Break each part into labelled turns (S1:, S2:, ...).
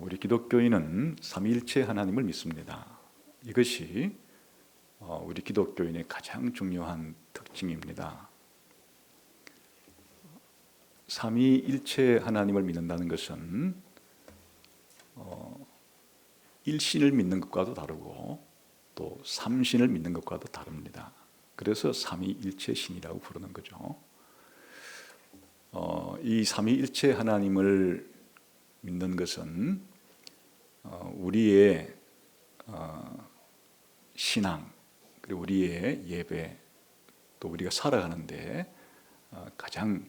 S1: 우리 기독교인은 삼위일체 하나님을 믿습니다. 이것이 우리 기독교인의 가장 중요한 특징입니다. 삼위일체 하나님을 믿는다는 것은 일신을 믿는 것과도 다르고 또 삼신을 믿는 것과도 다릅니다. 그래서 삼위일체신이라고 부르는 거죠. 이 삼위일체 하나님을 믿는 것은 우리의 신앙 그리고 우리의 예배 또 우리가 살아가는데 가장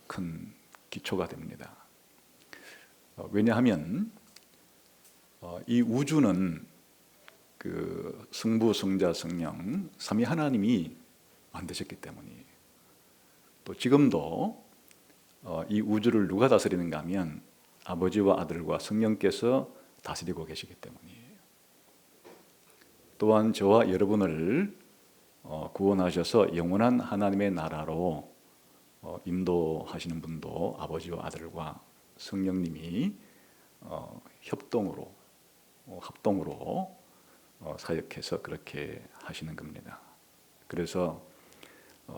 S1: 큰 기초가 됩니다. 왜냐하면 이 우주는 그 성부, 성자, 성령 삼위 하나님이 만드셨기 때문이에요. 또 지금도 이 우주를 누가 다스리는가 하면 아버지와 아들과 성령께서 다스리고 계시기 때문이에요. 또한 저와 여러분을 구원하셔서 영원한 하나님의 나라로 인도하시는 분도 아버지와 아들과 성령님이 합동으로 사역해서 그렇게 하시는 겁니다. 그래서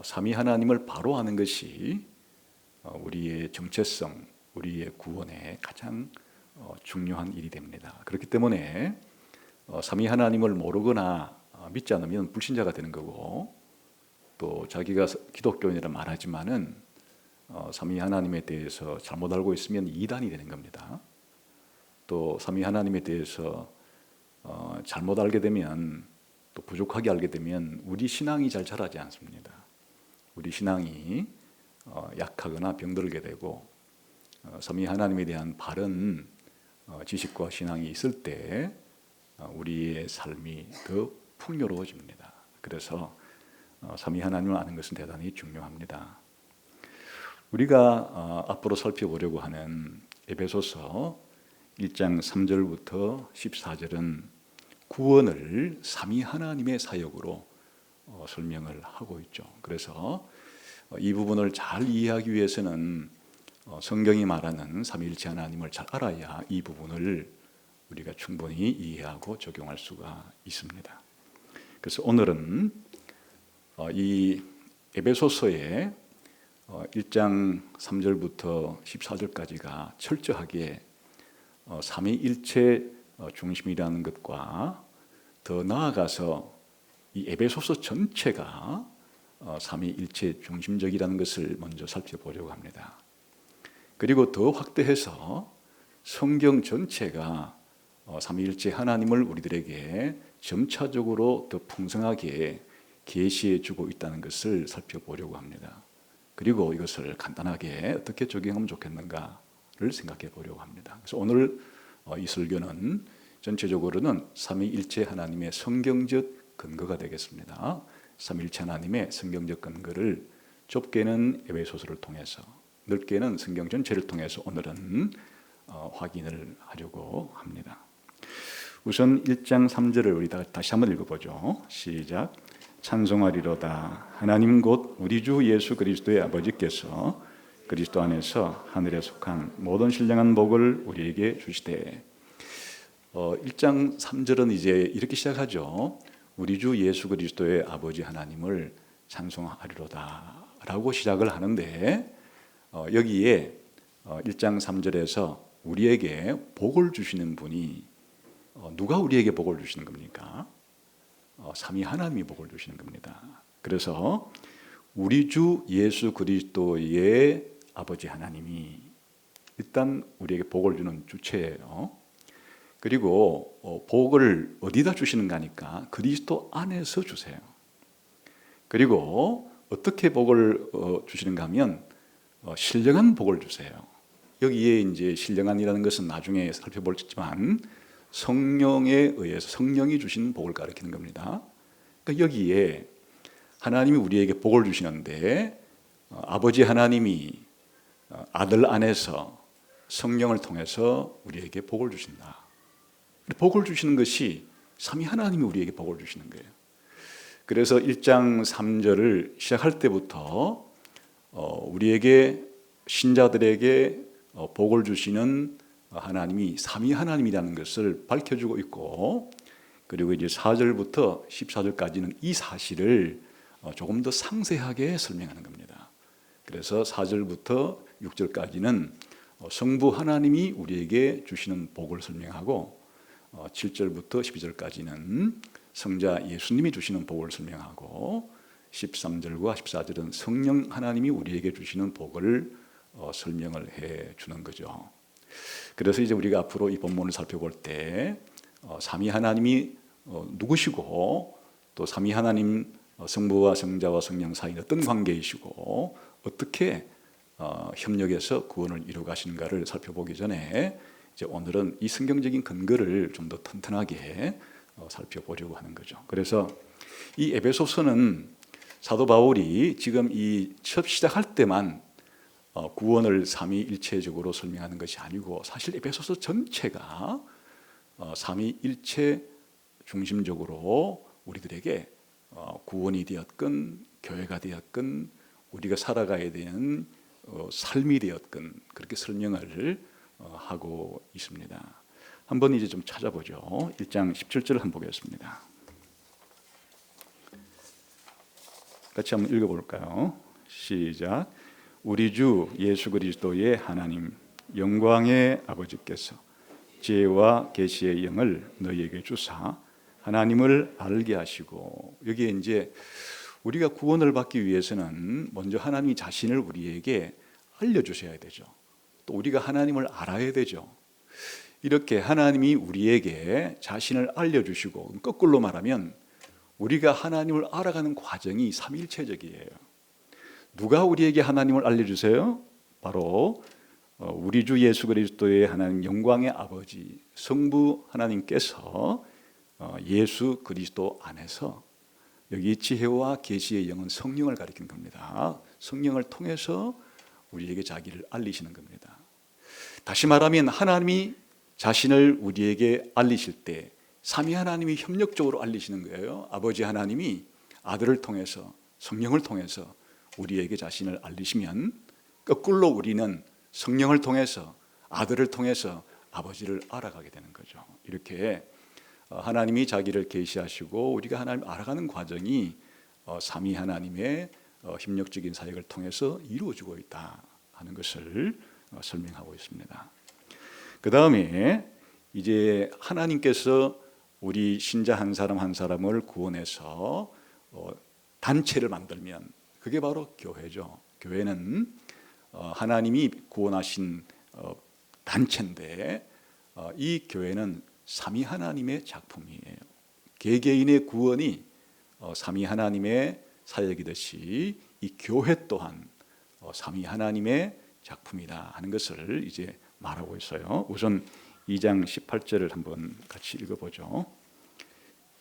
S1: 삼위 하나님을 바로 아는 것이 우리의 정체성, 우리의 구원에 가장 중요한 일이 됩니다. 그렇기 때문에 삼위 하나님을 모르거나 믿지 않으면 불신자가 되는 거고, 또 자기가 기독교인이라 말하지만은 삼위 하나님에 대해서 잘못 알고 있으면 이단이 되는 겁니다. 또 삼위 하나님에 대해서 잘못 알게 되면, 또 부족하게 알게 되면 우리 신앙이 잘 자라지 않습니다. 우리 신앙이 약하거나 병들게 되고, 삼위 하나님에 대한 바른 지식과 신앙이 있을 때 우리의 삶이 더 풍요로워집니다. 그래서 삼위 하나님을 아는 것은 대단히 중요합니다. 우리가 앞으로 살펴보려고 하는 에베소서 1장 3절부터 14절은 구원을 삼위 하나님의 사역으로 설명을 하고 있죠. 그래서 이 부분을 잘 이해하기 위해서는 성경이 말하는 삼위일체 하나님을 잘 알아야 이 부분을 우리가 충분히 이해하고 적용할 수가 있습니다. 그래서 오늘은 이 에베소서의 1장 3절부터 14절까지가 철저하게 삼위일체 중심이라는 것과 더 나아가서 이 에베소서 전체가 삼위일체 중심적이라는 것을 먼저 살펴보려고 합니다. 그리고 더 확대해서 성경 전체가 삼위일체 하나님을 우리들에게 점차적으로 더 풍성하게 계시해 주고 있다는 것을 살펴보려고 합니다. 그리고 이것을 간단하게 어떻게 적용하면 좋겠는가를 생각해 보려고 합니다. 그래서 오늘 이 설교는 전체적으로는 삼위일체 하나님의 성경적 근거가 되겠습니다. 삼위일체 하나님의 성경적 근거를 좁게는 에베소서를 통해서, 넓게는 성경 전체를 통해서 오늘은 확인을 하려고 합니다. 우선 1장 3절을 우리 다시 한번 읽어보죠. 시작. 찬송하리로다 하나님 곧 우리 주 예수 그리스도의 아버지께서 그리스도 안에서 하늘에 속한 모든 신령한 복을 우리에게 주시되. 1장 3절은 이제 이렇게 시작하죠. 우리 주 예수 그리스도의 아버지 하나님을 찬송하리로다 라고 시작을 하는데, 여기에 1장 3절에서 우리에게 복을 주시는 분이 누가 우리에게 복을 주시는 겁니까? 삼위 하나님이 복을 주시는 겁니다. 그래서 우리 주 예수 그리스도의 아버지 하나님이 일단 우리에게 복을 주는 주체예요. 그리고 복을 어디다 주시는가 하니까 그리스도 안에서 주세요. 그리고 어떻게 복을 주시는가 하면 신령한 복을 주세요. 여기에 이제 신령한이라는 것은 나중에 살펴보겠지만 성령에 의해서 성령이 주신 복을 가리키는 겁니다. 그러니까 여기에 하나님이 우리에게 복을 주시는데 아버지 하나님이 아들 안에서 성령을 통해서 우리에게 복을 주신다. 복을 주시는 것이 삼위 하나님이 우리에게 복을 주시는 거예요. 그래서 1장 3절을 시작할 때부터 우리에게 신자들에게 복을 주시는 하나님이 삼위 하나님이라는 것을 밝혀주고 있고, 그리고 이제 4절부터 14절까지는 이 사실을 조금 더 상세하게 설명하는 겁니다. 그래서 4절부터 6절까지는 성부 하나님이 우리에게 주시는 복을 설명하고, 7절부터 12절까지는 성자 예수님이 주시는 복을 설명하고, 13절과 14절은 성령 하나님이 우리에게 주시는 복을 설명을 해 주는 거죠. 그래서 이제 우리가 앞으로 이 본문을 살펴볼 때 삼위 하나님이 누구시고, 또 삼위 하나님 성부와 성자와 성령 사이에 어떤 관계이시고, 어떻게 협력해서 구원을 이루어 가시는가를 살펴보기 전에, 이제 오늘은 이 성경적인 근거를 좀 더 튼튼하게 살펴보려고 하는 거죠. 그래서 이 에베소서는 사도 바울이 지금 이 첫 시작할 때만 구원을 삼위일체적으로 설명하는 것이 아니고, 사실 에베소서 전체가 삼위일체 중심적으로 우리들에게 구원이 되었건 교회가 되었건 우리가 살아가야 되는 삶이 되었건 그렇게 설명을 하고 있습니다. 한번 이제 좀 찾아보죠. 1장 17절을 한번 보겠습니다. 같이 한번 읽어볼까요? 시작. 우리 주 예수 그리스도의 하나님 영광의 아버지께서 지혜와 계시의 영을 너희에게 주사 하나님을 알게 하시고, 여기에 이제 우리가 구원을 받기 위해서는 먼저 하나님 자신을 우리에게 알려주셔야 되죠. 또 우리가 하나님을 알아야 되죠. 이렇게 하나님이 우리에게 자신을 알려주시고, 거꾸로 말하면 우리가 하나님을 알아가는 과정이 삼위일체적이에요. 누가 우리에게 하나님을 알려주세요? 바로 우리 주 예수 그리스도의 하나님 영광의 아버지 성부 하나님께서 예수 그리스도 안에서, 여기 지혜와 계시의 영은 성령을 가리키는 겁니다. 성령을 통해서 우리에게 자기를 알리시는 겁니다. 다시 말하면 하나님이 자신을 우리에게 알리실 때 삼위 하나님이 협력적으로 알리시는 거예요. 아버지 하나님이 아들을 통해서 성령을 통해서 우리에게 자신을 알리시면, 거꾸로 우리는 성령을 통해서 아들을 통해서 아버지를 알아가게 되는 거죠. 이렇게 하나님이 자기를 계시하시고 우리가 하나님을 알아가는 과정이 삼위 하나님의 협력적인 사역을 통해서 이루어지고 있다 하는 것을 설명하고 있습니다. 그 다음에 이제 하나님께서 우리 신자 한 사람 한 사람을 구원해서 단체를 만들면 그게 바로 교회죠. 교회는 하나님이 구원하신 단체인데, 이 교회는 삼위 하나님의 작품이에요. 개개인의 구원이 삼위 하나님의 사역이듯이 이 교회 또한 삼위 하나님의 작품이다 하는 것을 이제 말하고 있어요. 우선 2장 18절을 한번 같이 읽어보죠.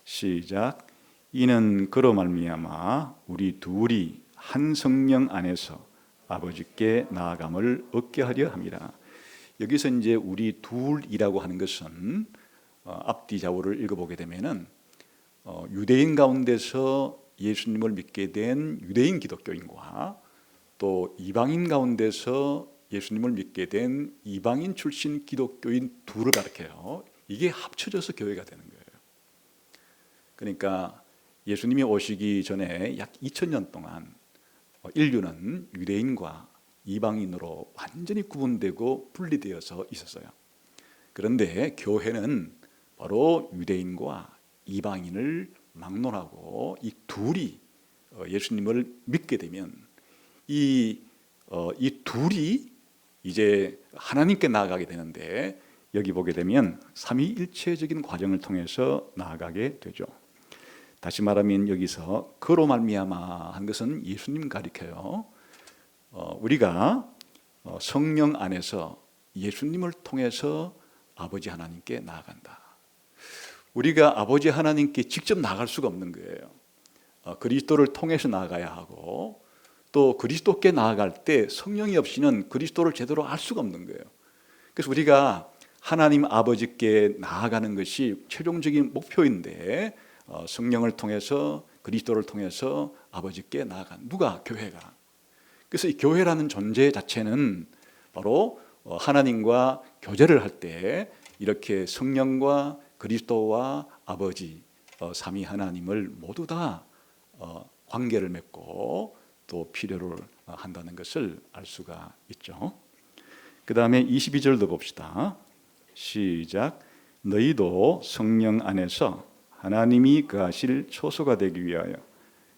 S1: 시작. 이는 그로 말미암아 우리 둘이 한 성령 안에서 아버지께 나아감을 얻게 하려 함이라. 여기서 이제 우리 둘이라고 하는 것은 앞뒤 좌우를 읽어보게 되면은 유대인 가운데서 예수님을 믿게 된 유대인 기독교인과 또 이방인 가운데서 예수님을 믿게 된 이방인 출신 기독교인 둘을 가리켜요. 이게 합쳐져서 교회가 되는 거예요. 그러니까 예수님이 오시기 전에 약 2000년 동안 인류는 유대인과 이방인으로 완전히 구분되고 분리되어서 있었어요. 그런데 교회는 바로 유대인과 이방인을 막론하고 이 둘이 예수님을 믿게 되면 이 둘이 이제 하나님께 나아가게 되는데, 여기 보게 되면 삼위일체적인 과정을 통해서 나아가게 되죠. 다시 말하면 여기서 그로 말미암아 한 것은 예수님 가리켜요. 우리가 성령 안에서 예수님을 통해서 아버지 하나님께 나아간다. 우리가 아버지 하나님께 직접 나아갈 수가 없는 거예요. 그리스도를 통해서 나아가야 하고, 또 그리스도께 나아갈 때 성령이 없이는 그리스도를 제대로 알 수가 없는 거예요. 그래서 우리가 하나님 아버지께 나아가는 것이 최종적인 목표인데, 성령을 통해서 그리스도를 통해서 아버지께 나아간 누가? 교회가. 그래서 이 교회라는 존재 자체는 바로 하나님과 교제를 할 때 이렇게 성령과 그리스도와 아버지 삼위 하나님을 모두 다 관계를 맺고 또 필요로 한다는 것을 알 수가 있죠. 그 다음에 22절도 봅시다. 시작. 너희도 성령 안에서 하나님이 거하실 초소가 되기 위하여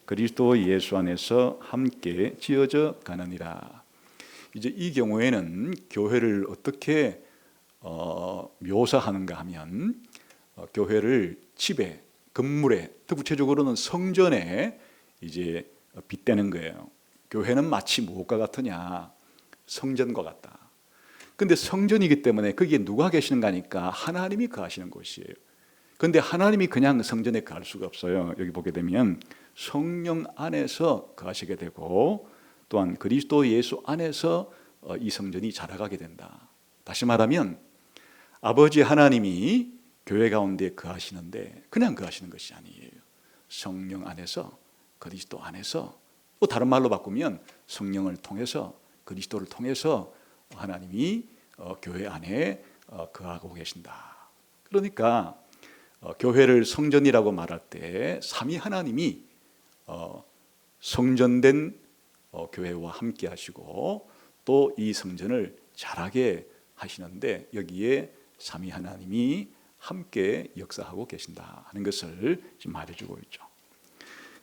S1: 그리스도 예수 안에서 함께 지어져 가느니라. 이제 이 경우에는 교회를 어떻게 묘사하는가 하면 교회를 집에, 건물에, 더 구체적으로는 성전에 이제 빗대는 거예요. 교회는 마치 무엇과 같으냐? 성전과 같다. 근데 성전이기 때문에 거기에 누가 계시는가 하니까 하나님이 거하시는 곳이에요. 그런데 하나님이 그냥 성전에 거할 수가 없어요. 여기 보게 되면 성령 안에서 거하시게 되고 또한 그리스도 예수 안에서 이 성전이 자라가게 된다. 다시 말하면 아버지 하나님이 교회 가운데 거하시는데 그냥 거하시는 것이 아니에요. 성령 안에서, 그리스도 안에서, 또 다른 말로 바꾸면 성령을 통해서, 그리스도를 통해서 하나님이 교회 안에 거하고 계신다. 그러니까 교회를 성전이라고 말할 때 삼위 하나님이 성전된 교회와 함께 하시고 또 이 성전을 자라게 하시는데 여기에 삼위 하나님이 함께 역사하고 계신다 하는 것을 지금 말해주고 있죠.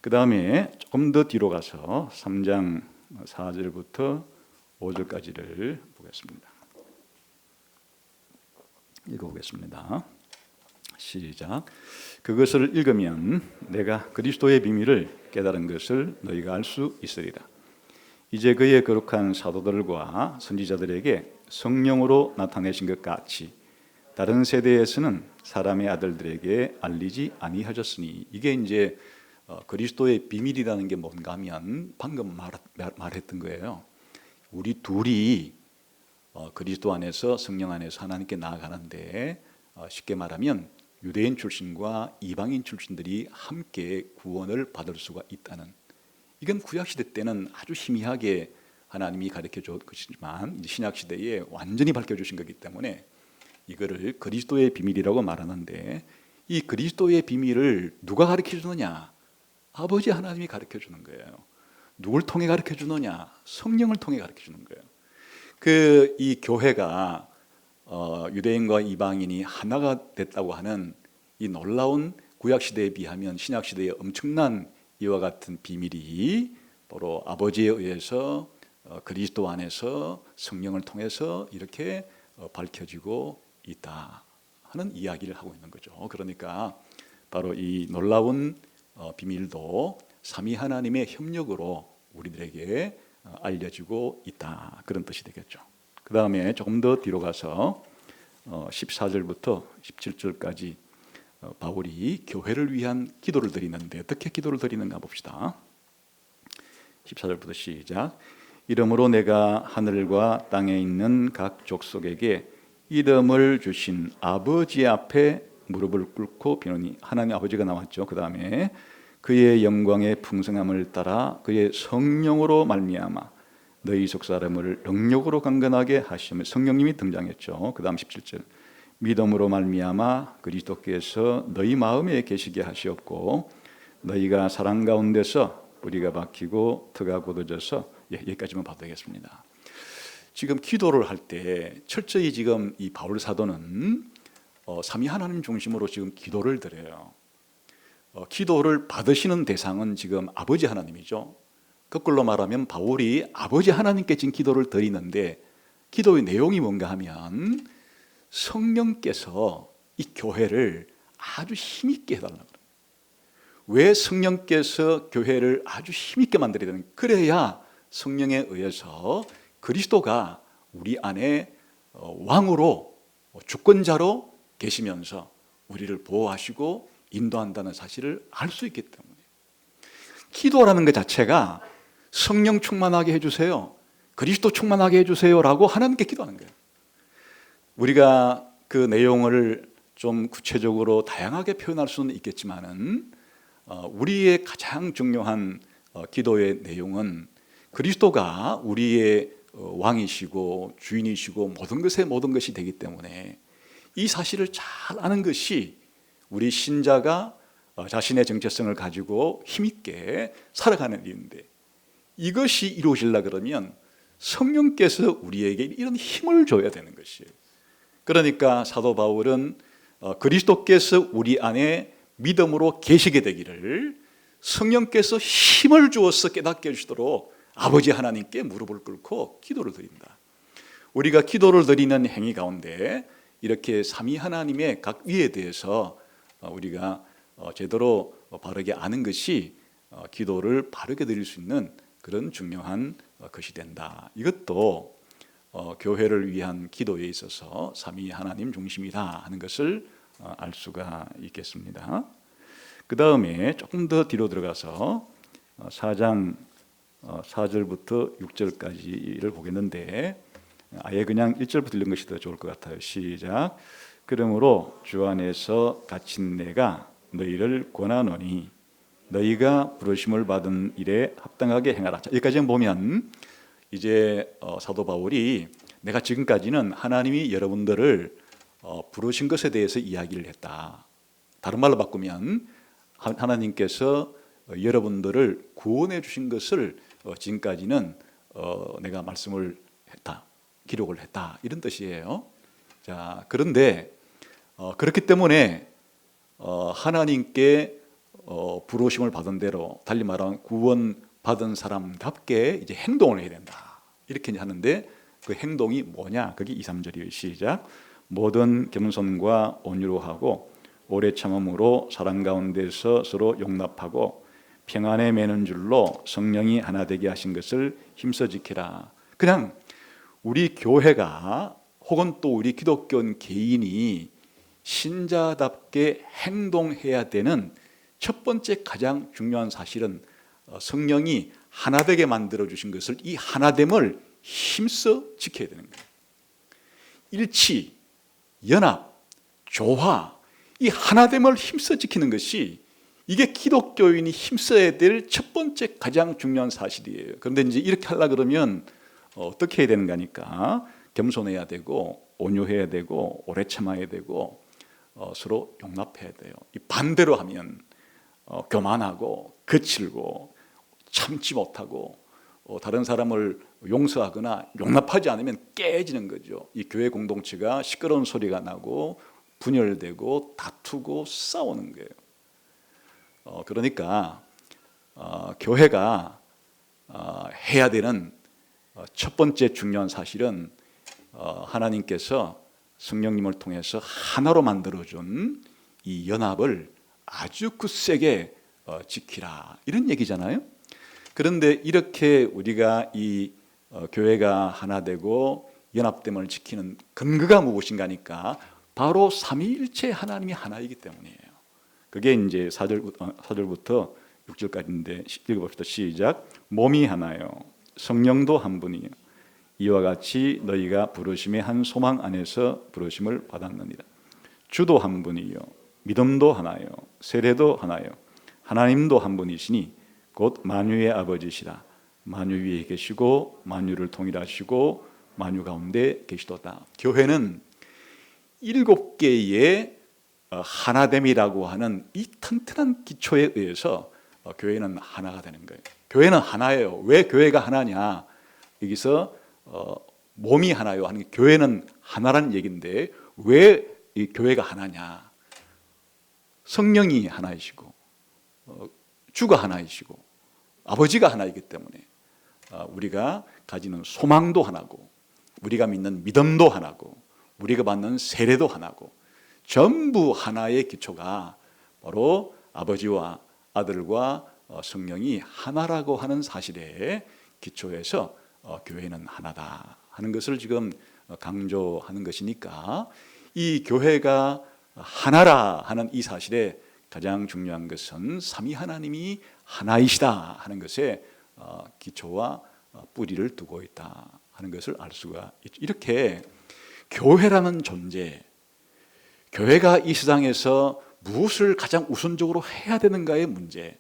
S1: 그 다음에 조금 더 뒤로 가서 3장 4절부터 5절까지를 보겠습니다. 읽어보겠습니다. 시작. 그것을 읽으면 내가 그리스도의 비밀을 깨달은 것을 너희가 알 수 있으리라. 이제 그의 거룩한 사도들과 선지자들에게 성령으로 나타내신 것 같이 다른 세대에서는 사람의 아들들에게 알리지 아니하셨으니, 이게 이제 그리스도의 비밀이라는 게 뭔가 하면 방금 말했던 거예요. 우리 둘이 그리스도 안에서 성령 안에서 하나님께 나아가는데 쉽게 말하면 유대인 출신과 이방인 출신들이 함께 구원을 받을 수가 있다는, 이건 구약시대 때는 아주 희미하게 하나님이 가르쳐 준 것이지만 신약시대에 완전히 밝혀주신 거기 때문에 이거를 그리스도의 비밀이라고 말하는데, 이 그리스도의 비밀을 누가 가르쳐 주느냐? 아버지 하나님이 가르쳐 주는 거예요. 누굴 통해 가르쳐 주느냐? 성령을 통해 가르쳐 주는 거예요. 이 교회가 유대인과 이방인이 하나가 됐다고 하는 이 놀라운 구약시대에 비하면 신약시대의 엄청난 이와 같은 비밀이 바로 아버지에 의해서 그리스도 안에서 성령을 통해서 이렇게 밝혀지고 있다 하는 이야기를 하고 있는 거죠. 그러니까 바로 이 놀라운 비밀도 삼위 하나님의 협력으로 우리들에게 알려지고 있다, 그런 뜻이 되겠죠. 그 다음에 조금 더 뒤로 가서 14절부터 17절까지 바울이 교회를 위한 기도를 드리는데 어떻게 기도를 드리는가 봅시다. 14절부터 시작. 이러므로 내가 하늘과 땅에 있는 각 족속에게 이름을 주신 아버지 앞에 무릎을 꿇고 비노니, 하나님 아버지가 나왔죠. 그 다음에 그의 영광의 풍성함을 따라 그의 성령으로 말미암아 너희 속사람을 능력으로 강건하게 하시며, 성령님이 등장했죠. 그 다음 17절. 믿음으로 말미암아 그리스도께서 너희 마음에 계시게 하시옵고 너희가 사랑 가운데서 뿌리가 박히고 터가 굳어져서, 여기까지만 봐도 되겠습니다. 지금 기도를 할 때 철저히 지금 이 바울 사도는 삼위 하나님 중심으로 지금 기도를 드려요. 기도를 받으시는 대상은 지금 아버지 하나님이죠. 거꾸로 말하면 바울이 아버지 하나님께 지금 기도를 드리는데 기도의 내용이 뭔가 하면 성령께서 이 교회를 아주 힘있게 해달라고 그래요. 왜 성령께서 교회를 아주 힘있게 만들어야 되는, 그래야 성령에 의해서 그리스도가 우리 안에 왕으로 주권자로 계시면서 우리를 보호하시고 인도한다는 사실을 알 수 있기 때문에 기도라는 것 자체가 성령 충만하게 해주세요, 그리스도 충만하게 해주세요라고 하나님께 기도하는 거예요. 우리가 그 내용을 좀 구체적으로 다양하게 표현할 수는 있겠지만은 우리의 가장 중요한 기도의 내용은 그리스도가 우리의 왕이시고 주인이시고 모든 것의 모든 것이 되기 때문에 이 사실을 잘 아는 것이 우리 신자가 자신의 정체성을 가지고 힘있게 살아가는 일인데, 이것이 이루어지려 그러면 성령께서 우리에게 이런 힘을 줘야 되는 것이에요. 그러니까 사도 바울은 그리스도께서 우리 안에 믿음으로 계시게 되기를 성령께서 힘을 주어서 깨닫게 해주시도록 아버지 하나님께 무릎을 꿇고 기도를 드린다. 우리가 기도를 드리는 행위 가운데 이렇게 삼위 하나님의 각 위에 대해서 우리가 제대로 바르게 아는 것이 기도를 바르게 드릴 수 있는 그런 중요한 것이 된다. 이것도 교회를 위한 기도에 있어서 삼위 하나님 중심이다 하는 것을 알 수가 있겠습니다. 그 다음에 조금 더 뒤로 들어가서 4장 4절부터 6절까지를 보겠는데, 아예 그냥 1절부터 읽는 것이 더 좋을 것 같아요. 시작. 그러므로 주 안에서 갇힌 내가 너희를 권하노니 너희가 부르심을 받은 일에 합당하게 행하라. 자, 여기까지 보면 이제 사도 바울이 내가 지금까지는 하나님이 여러분들을 부르신 것에 대해서 이야기를 했다. 다른 말로 바꾸면 하나님께서 여러분들을 구원해 주신 것을 지금까지는 내가 말씀을 했다, 기록을 했다, 이런 뜻이에요. 자, 그런데 그렇기 때문에 하나님께 부르심을 받은 대로, 달리 말하면 구원 받은 사람답게 이제 행동을 해야 된다, 이렇게 하는데 그 행동이 뭐냐? 그게 2, 3절이에요. 시작. 모든 겸손과 온유로 하고 오래 참음으로 사랑 가운데서 서로 용납하고 평안에 매는 줄로 성령이 하나 되게 하신 것을 힘써 지키라. 그냥 우리 교회가 혹은 또 우리 기독교 개인이 신자답게 행동해야 되는 첫 번째 가장 중요한 사실은 성령이 하나 되게 만들어 주신 것을, 이 하나됨을 힘써 지켜야 되는 거예요. 일치, 연합, 조화, 이 하나됨을 힘써 지키는 것이 이게 기독교인이 힘써야 될 첫 번째 가장 중요한 사실이에요. 그런데 이제 이렇게 하려고 그러면 어떻게 해야 되는가 하니까 겸손해야 되고 온유해야 되고 오래 참아야 되고 서로 용납해야 돼요. 이 반대로 하면 교만하고 거칠고 참지 못하고 다른 사람을 용서하거나 용납하지 않으면 깨지는 거죠. 이 교회 공동체가 시끄러운 소리가 나고 분열되고 다투고 싸우는 거예요. 그러니까 교회가 해야 되는 첫 번째 중요한 사실은 하나님께서 성령님을 통해서 하나로 만들어준 이 연합을 아주 굳세게 지키라, 이런 얘기잖아요. 그런데 이렇게 우리가 이 교회가 하나 되고 연합됨을 지키는 근거가 무엇인가 하니까 바로 삼위일체 하나님이 하나이기 때문이에요. 그게 이제 4절부터 6절까지인데 읽어봅시다. 시작. 몸이 하나요 성령도 한 분이요 이와 같이 너희가 부르심의 한 소망 안에서 부르심을 받았느니라. 주도 한 분이요 믿음도 하나요 세례도 하나요 하나님도 한 분이시니 곧 만유의 아버지시라. 만유 위에 계시고 만유를 통일하시고 만유 가운데 계시도다. 교회는 7개의 하나됨이라고 하는 이 튼튼한 기초에 의해서 교회는 하나가 되는 거예요. 교회는 하나예요. 왜 교회가 하나냐? 여기서 몸이 하나요 하는 게 교회는 하나라는 얘기인데 왜 이 교회가 하나냐? 성령이 하나이시고 주가 하나이시고 아버지가 하나이기 때문에 우리가 가지는 소망도 하나고 우리가 믿는 믿음도 하나고 우리가 받는 세례도 하나고 전부 하나의 기초가 바로 아버지와 아들과 성령이 하나라고 하는 사실에 기초해서 교회는 하나다 하는 것을 지금 강조하는 것이니까, 이 교회가 하나라 하는 이 사실에 가장 중요한 것은 삼위 하나님이 하나이시다 하는 것에 기초와 뿌리를 두고 있다 하는 것을 알 수가 있죠. 이렇게 교회라는 존재, 교회가 이 세상에서 무엇을 가장 우선적으로 해야 되는가의 문제,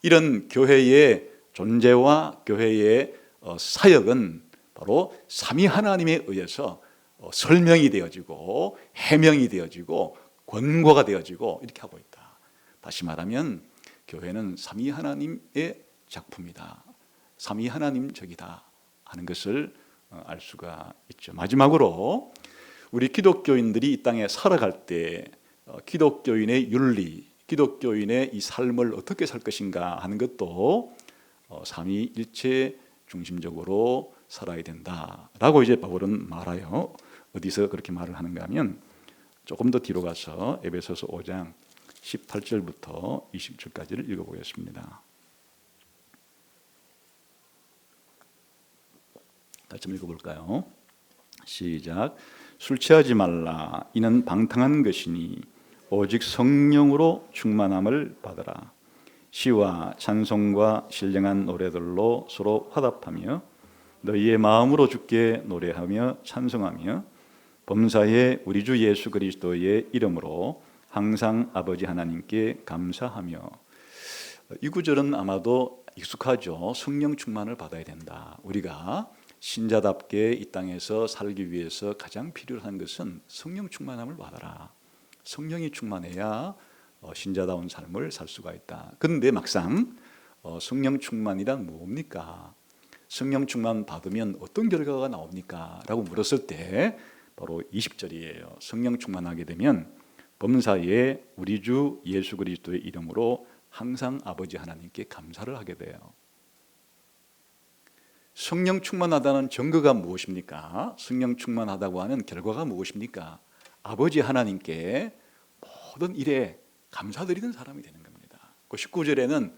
S1: 이런 교회의 존재와 교회의 사역은 바로 삼위 하나님에 의해서 설명이 되어지고 해명이 되어지고 권고가 되어지고 이렇게 하고 있다. 다시 말하면 교회는 삼위 하나님의 작품이다, 삼위 하나님적이다 하는 것을 알 수가 있죠. 마지막으로 우리 기독교인들이 이 땅에 살아갈 때 기독교인의 윤리, 기독교인의 이 삶을 어떻게 살 것인가 하는 것도 삼위일체 중심적으로 살아야 된다라고 이제 바울은 말해요. 어디서 그렇게 말을 하는가 하면 조금 더 뒤로 가서 에베소서 5장 18절부터 20절까지를 읽어보겠습니다. 다시 한번 읽어볼까요? 시작. 술 취하지 말라. 이는 방탕한 것이니 오직 성령으로 충만함을 받으라. 시와 찬송과 신령한 노래들로 서로 화답하며 너희의 마음으로 주께 노래하며 찬송하며 범사에 우리 주 예수 그리스도의 이름으로 항상 아버지 하나님께 감사하며. 이 구절은 아마도 익숙하죠. 성령 충만을 받아야 된다. 우리가 신자답게 이 땅에서 살기 위해서 가장 필요한 것은 성령 충만함을 받아라. 성령이 충만해야 신자다운 삶을 살 수가 있다. 그런데 막상 성령 충만이란 뭡니까? 성령 충만 받으면 어떤 결과가 나옵니까? 라고 물었을 때 바로 20절이에요. 성령 충만하게 되면 범사에 우리 주 예수 그리스도의 이름으로 항상 아버지 하나님께 감사를 하게 돼요. 성령 충만하다는 증거가 무엇입니까? 성령 충만하다고 하는 결과가 무엇입니까? 아버지 하나님께 모든 일에 감사드리는 사람이 되는 겁니다. 그 19절에는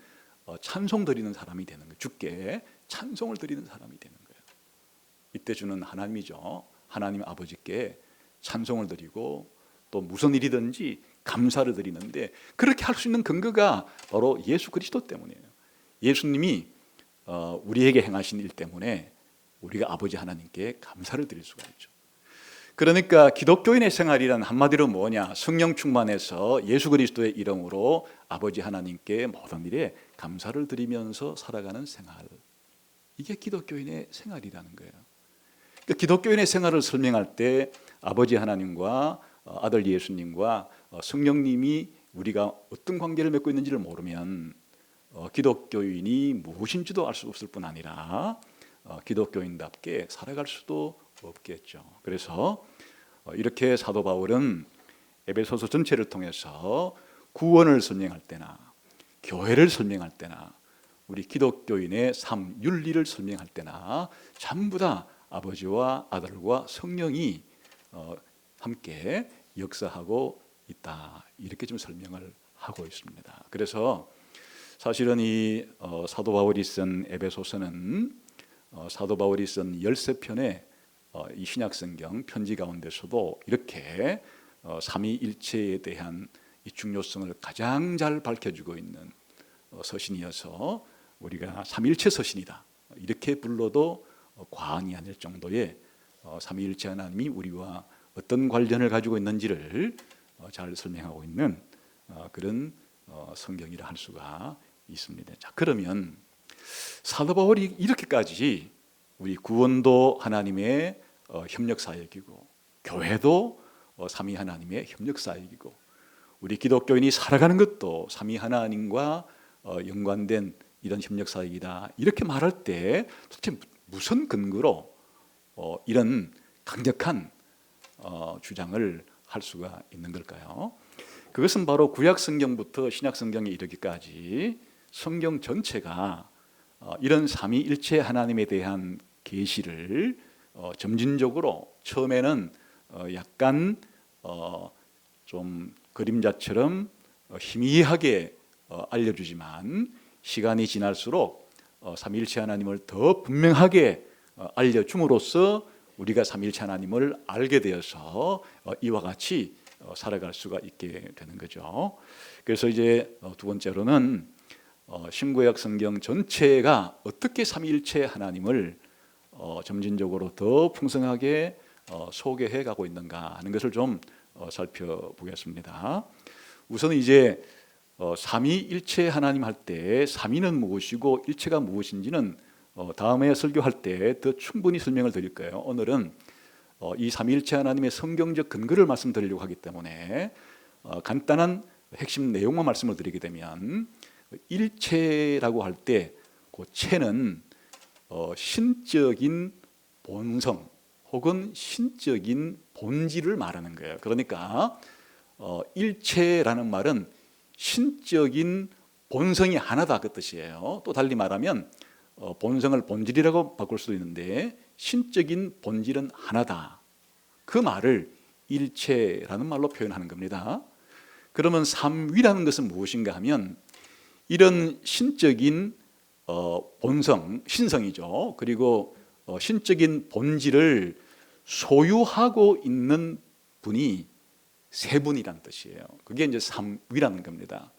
S1: 찬송 드리는 사람이 되는 거예요. 주께 찬송을 드리는 사람이 되는 거예요. 이때 주는 하나님이죠. 하나님 아버지께 찬송을 드리고 또 무슨 일이든지 감사를 드리는데 그렇게 할 수 있는 근거가 바로 예수 그리스도 때문이에요. 예수님이 우리에게 행하신 일 때문에 우리가 아버지 하나님께 감사를 드릴 수가 있죠. 그러니까 기독교인의 생활이란 한마디로 뭐냐? 성령 충만해서 예수 그리스도의 이름으로 아버지 하나님께 모든 일에 감사를 드리면서 살아가는 생활. 이게 기독교인의 생활이라는 거예요. 그러니까 기독교인의 생활을 설명할 때 아버지 하나님과 아들 예수님과 성령님이 우리가 어떤 관계를 맺고 있는지를 모르면 기독교인이 무엇인지도 알 수 없을 뿐 아니라 기독교인답게 살아갈 수도 없겠죠. 그래서 이렇게 사도 바울은 에베소서 전체를 통해서 구원을 설명할 때나 교회를 설명할 때나 우리 기독교인의 삶 윤리를 설명할 때나 전부 다 아버지와 아들과 성령이 함께 역사하고 있다. 이렇게 좀 설명을 하고 있습니다. 그래서 사실은 이 사도 바울이 쓴 에베소서는 사도 바울이 쓴 13편의 이 신약성경 편지 가운데서도 이렇게 삼위일체에 대한 이 중요성을 가장 잘 밝혀주고 있는 서신이어서 우리가 삼위일체 서신이다 이렇게 불러도 과언이 아닐 정도의 삼위일체 하나님이 우리와 어떤 관련을 가지고 있는지를 잘 설명하고 있는 그런 성경이라 할 수가 있습니다. 자, 그러면 사도 바울이 이렇게까지 우리 구원도 하나님의 협력 사역이고 교회도 삼위 하나님의 협력 사역이고 우리 기독교인이 살아가는 것도 삼위 하나님과 연관된 이런 협력 사역이다. 이렇게 말할 때 도대체 무슨 근거로 이런 강력한 주장을 할 수가 있는 걸까요? 그것은 바로 구약 성경부터 신약 성경에 이르기까지 성경 전체가 이런 삼위일체 하나님에 대한 계시를 점진적으로 처음에는 약간 좀 그림자처럼 희미하게 알려주지만 시간이 지날수록 삼위일체 하나님을 더 분명하게 알려줌으로써 우리가 삼위일체 하나님을 알게 되어서 이와 같이 살아갈 수가 있게 되는 거죠. 그래서 이제 두 번째로는 신구약 성경 전체가 어떻게 삼위일체 하나님을 점진적으로 더 풍성하게 소개해 가고 있는가 하는 것을 좀 살펴보겠습니다. 우선 이제 삼위일체 하나님 할 때 삼위는 무엇이고 일체가 무엇인지는 다음에 설교할 때 더 충분히 설명을 드릴 거예요. 오늘은 이 삼위일체 하나님의 성경적 근거를 말씀드리려고 하기 때문에 간단한 핵심 내용만 말씀을 드리게 되면, 일체라고 할 때 그 체는 신적인 본성 혹은 신적인 본질을 말하는 거예요. 그러니까 일체라는 말은 신적인 본성이 하나다 그 뜻이에요. 또 달리 말하면 본성을 본질이라고 바꿀 수도 있는데 신적인 본질은 하나다, 그 말을 일체라는 말로 표현하는 겁니다. 그러면 삼위라는 것은 무엇인가 하면, 이런 신적인 본성, 신성이죠. 그리고 신적인 본질을 소유하고 있는 분이 세 분이란 뜻이에요. 그게 이제 삼위라는 겁니다.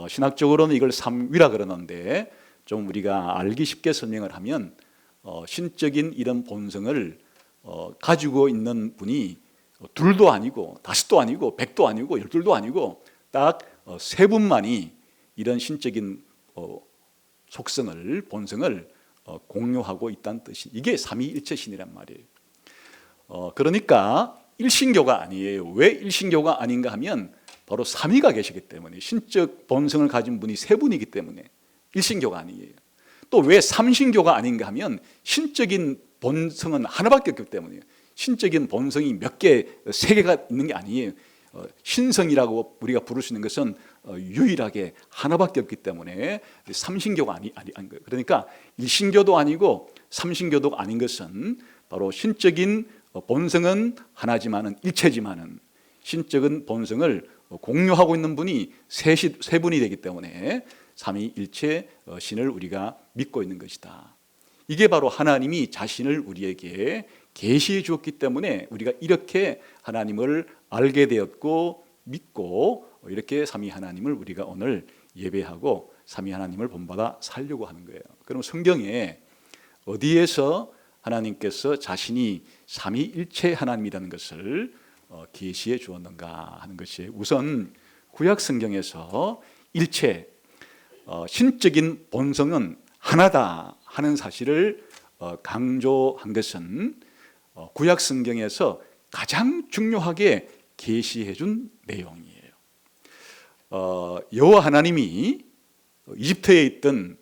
S1: 신학적으로는 이걸 삼위라 그러는데, 좀 우리가 알기 쉽게 설명을 하면 신적인 이런 본성을 가지고 있는 분이 둘도 아니고 다섯도 아니고 백도 아니고 열둘도 아니고 딱 세 분만이 이런 신적인 속성을, 본성을 공유하고 있다는 뜻이, 이게 삼위일체신이란 말이에요. 그러니까 일신교가 아니에요. 왜 일신교가 아닌가 하면 바로 삼위가 계시기 때문에, 신적 본성을 가진 분이 세 분이기 때문에 일신교가 아니에요. 또 왜 삼신교가 아닌가 하면 신적인 본성은 하나밖에 없기 때문이에요. 신적인 본성이 몇 개, 세 개가 있는 게 아니에요. 신성이라고 우리가 부를 수 있는 것은 유일하게 하나밖에 없기 때문에 삼신교가 아닌 거예요. 그러니까 일신교도 아니고 삼신교도 아닌 것은 바로 신적인 본성은 하나지만은, 일체지만은 신적인 본성을 공유하고 있는 분이 세 분이 되기 때문에 삼위일체 신을 우리가 믿고 있는 것이다. 이게 바로 하나님이 자신을 우리에게 계시해 주었기 때문에 우리가 이렇게 하나님을 알게 되었고 믿고, 이렇게 삼위 하나님을 우리가 오늘 예배하고 삼위 하나님을 본받아 살려고 하는 거예요. 그럼 성경에 어디에서 하나님께서 자신이 삼위일체 하나님이라는 것을 계시해 주었는가 하는 것이, 우선 구약 성경에서 일체, 신적인 본성은 하나다 하는 사실을 강조한 것은 구약 성경에서 가장 중요하게 계시해 준 내용이에요. 여호와 하나님이 이집트에 있던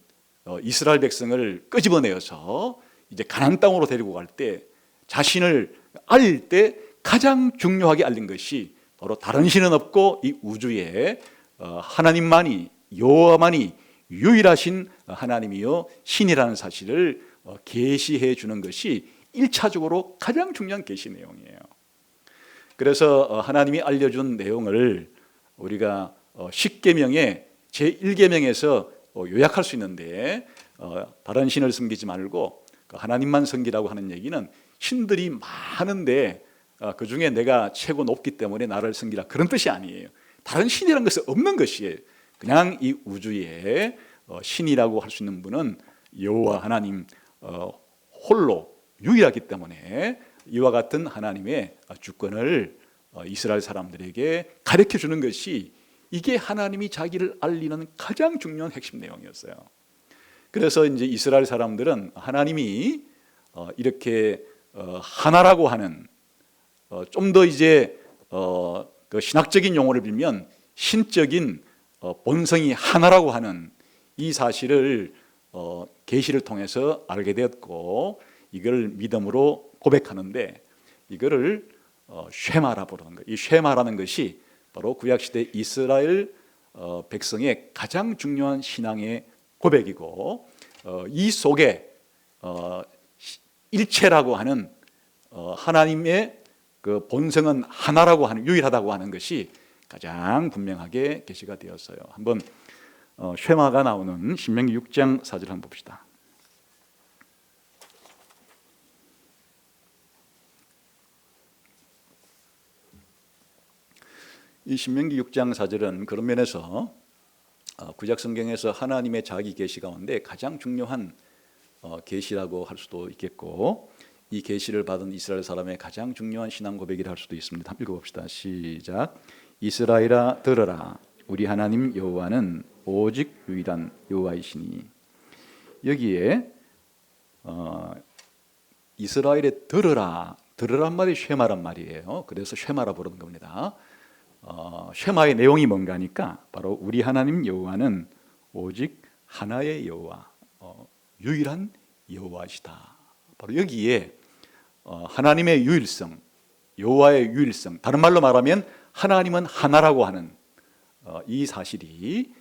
S1: 이스라엘 백성을 끄집어내어서 이제 가나안 땅으로 데리고 갈 때, 자신을 알릴 때 가장 중요하게 알린 것이 바로 다른 신은 없고 이 우주에 하나님만이, 여호와만이 유일하신 하나님이요 신이라는 사실을 계시해 주는 것이 1차적으로 가장 중요한 계시 내용이에요. 그래서 하나님이 알려준 내용을 우리가 십계명의 제1계명에서 요약할 수 있는데, 다른 신을 섬기지 말고 하나님만 섬기라고 하는 얘기는 신들이 많은데 그 중에 내가 최고 높기 때문에 나를 섬기라, 그런 뜻이 아니에요. 다른 신이라는 것은 없는 것이에요. 그냥 이 우주에 신이라고 할 수 있는 분은 여호와 하나님 홀로 유일하기 때문에 이와 같은 하나님의 주권을 이스라엘 사람들에게 가르쳐 주는 것이, 이게 하나님이 자기를 알리는 가장 중요한 핵심 내용이었어요. 그래서 이제 이스라엘 사람들은 하나님이 이렇게 하나라고 하는, 좀 더 이제 그 신학적인 용어를 빌면 신적인 본성이 하나라고 하는 이 사실을 계시를 통해서 알게 되었고, 이걸 믿음으로 고백하는데, 이거를 쉐마라 부르는 거예요. 이 쉐마라는 것이 바로 구약시대 이스라엘 백성의 가장 중요한 신앙의 고백이고, 이 속에 일체라고 하는 하나님의 그 본성은 하나라고 하는, 유일하다고 하는 것이 가장 분명하게 계시가 되었어요. 한번 쉐마가 나오는 신명기 6장 4절 한번 봅시다. 이 신명기 6장 4절은 그런 면에서 구약 성경에서 하나님의 자기 계시 가운데 가장 중요한 계시라고 할 수도 있겠고, 이 계시를 받은 이스라엘 사람의 가장 중요한 신앙 고백이라 할 수도 있습니다. 한번 읽어봅시다. 시작. 이스라엘아 들어라, 우리 하나님 여호와는 오직 유일한 여호와이시니. 여기에 이스라엘에 들으라. 들으란 말이 쉐마란 말이에요. 그래서 쉐마라 부르는 겁니다. 쉐마의 내용이 뭔가 하니까 바로 우리 하나님 여호와는 오직 하나의 여호와, 유일한 여호와시다. 바로 여기에 하나님의 유일성, 여호와의 유일성, 다른 말로 말하면 하나님은 하나라고 하는 이 사실이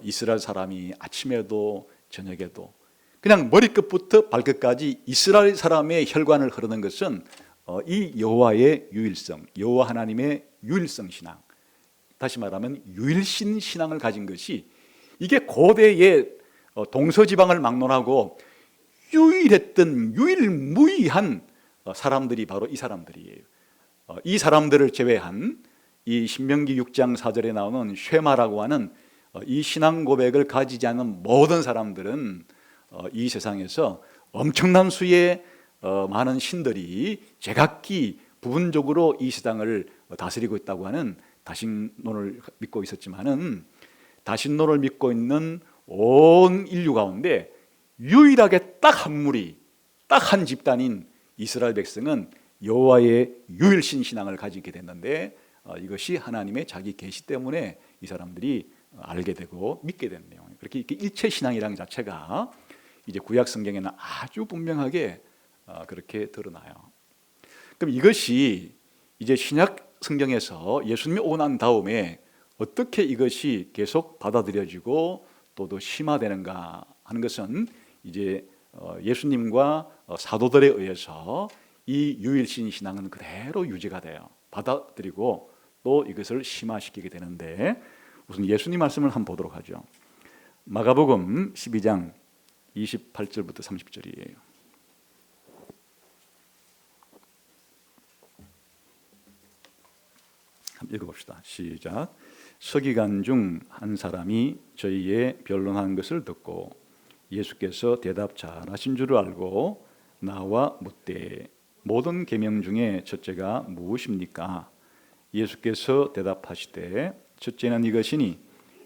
S1: 이스라엘 사람이 아침에도 저녁에도 그냥 머리끝부터 발끝까지 이스라엘 사람의 혈관을 흐르는 것은 이 여호와의 유일성, 여호와 하나님의 유일성 신앙, 다시 말하면 유일신 신앙을 가진 것이 이게 고대의 동서지방을 막론하고 유일했던 유일무이한 사람들이 바로 이 사람들이에요. 이 사람들을 제외한 이 신명기 6장 4절에 나오는 쉐마라고 하는 이 신앙 고백을 가지지 않은 모든 사람들은 이 세상에서 엄청난 수의 많은 신들이 제각기 부분적으로 이 세상을 다스리고 있다고 하는 다신론을 믿고 있었지만은 다신론을 믿고 있는 온 인류 가운데 유일하게 딱 한 무리, 딱 한 집단인 이스라엘 백성은 여호와의 유일신 신앙을 가지게 됐는데 이것이 하나님의 자기 계시 때문에 이 사람들이 알게 되고 믿게 된 내용이에요. 그렇게 일체 신앙이라는 자체가 이제 구약 성경에는 아주 분명하게 그렇게 드러나요. 그럼 이것이 이제 신약 성경에서 예수님이 오고 난 다음에 어떻게 이것이 계속 받아들여지고 또 더 심화되는가 하는 것은 이제 예수님과 사도들에 의해서 이 유일신 신앙은 그대로 유지가 돼요. 받아들이고 또 이것을 심화시키게 되는데 우선 예수님 말씀을 한번 보도록 하죠. 마가복음 12장 28절부터 30절이에요. 한번 읽어봅시다. 시작. 서기관 중 한 사람이 저희의 변론하는 것을 듣고 예수께서 대답 잘하신 줄을 알고 나와 묻되 모든 계명 중에 첫째가 무엇입니까? 예수께서 대답하시되 첫째는 이것이니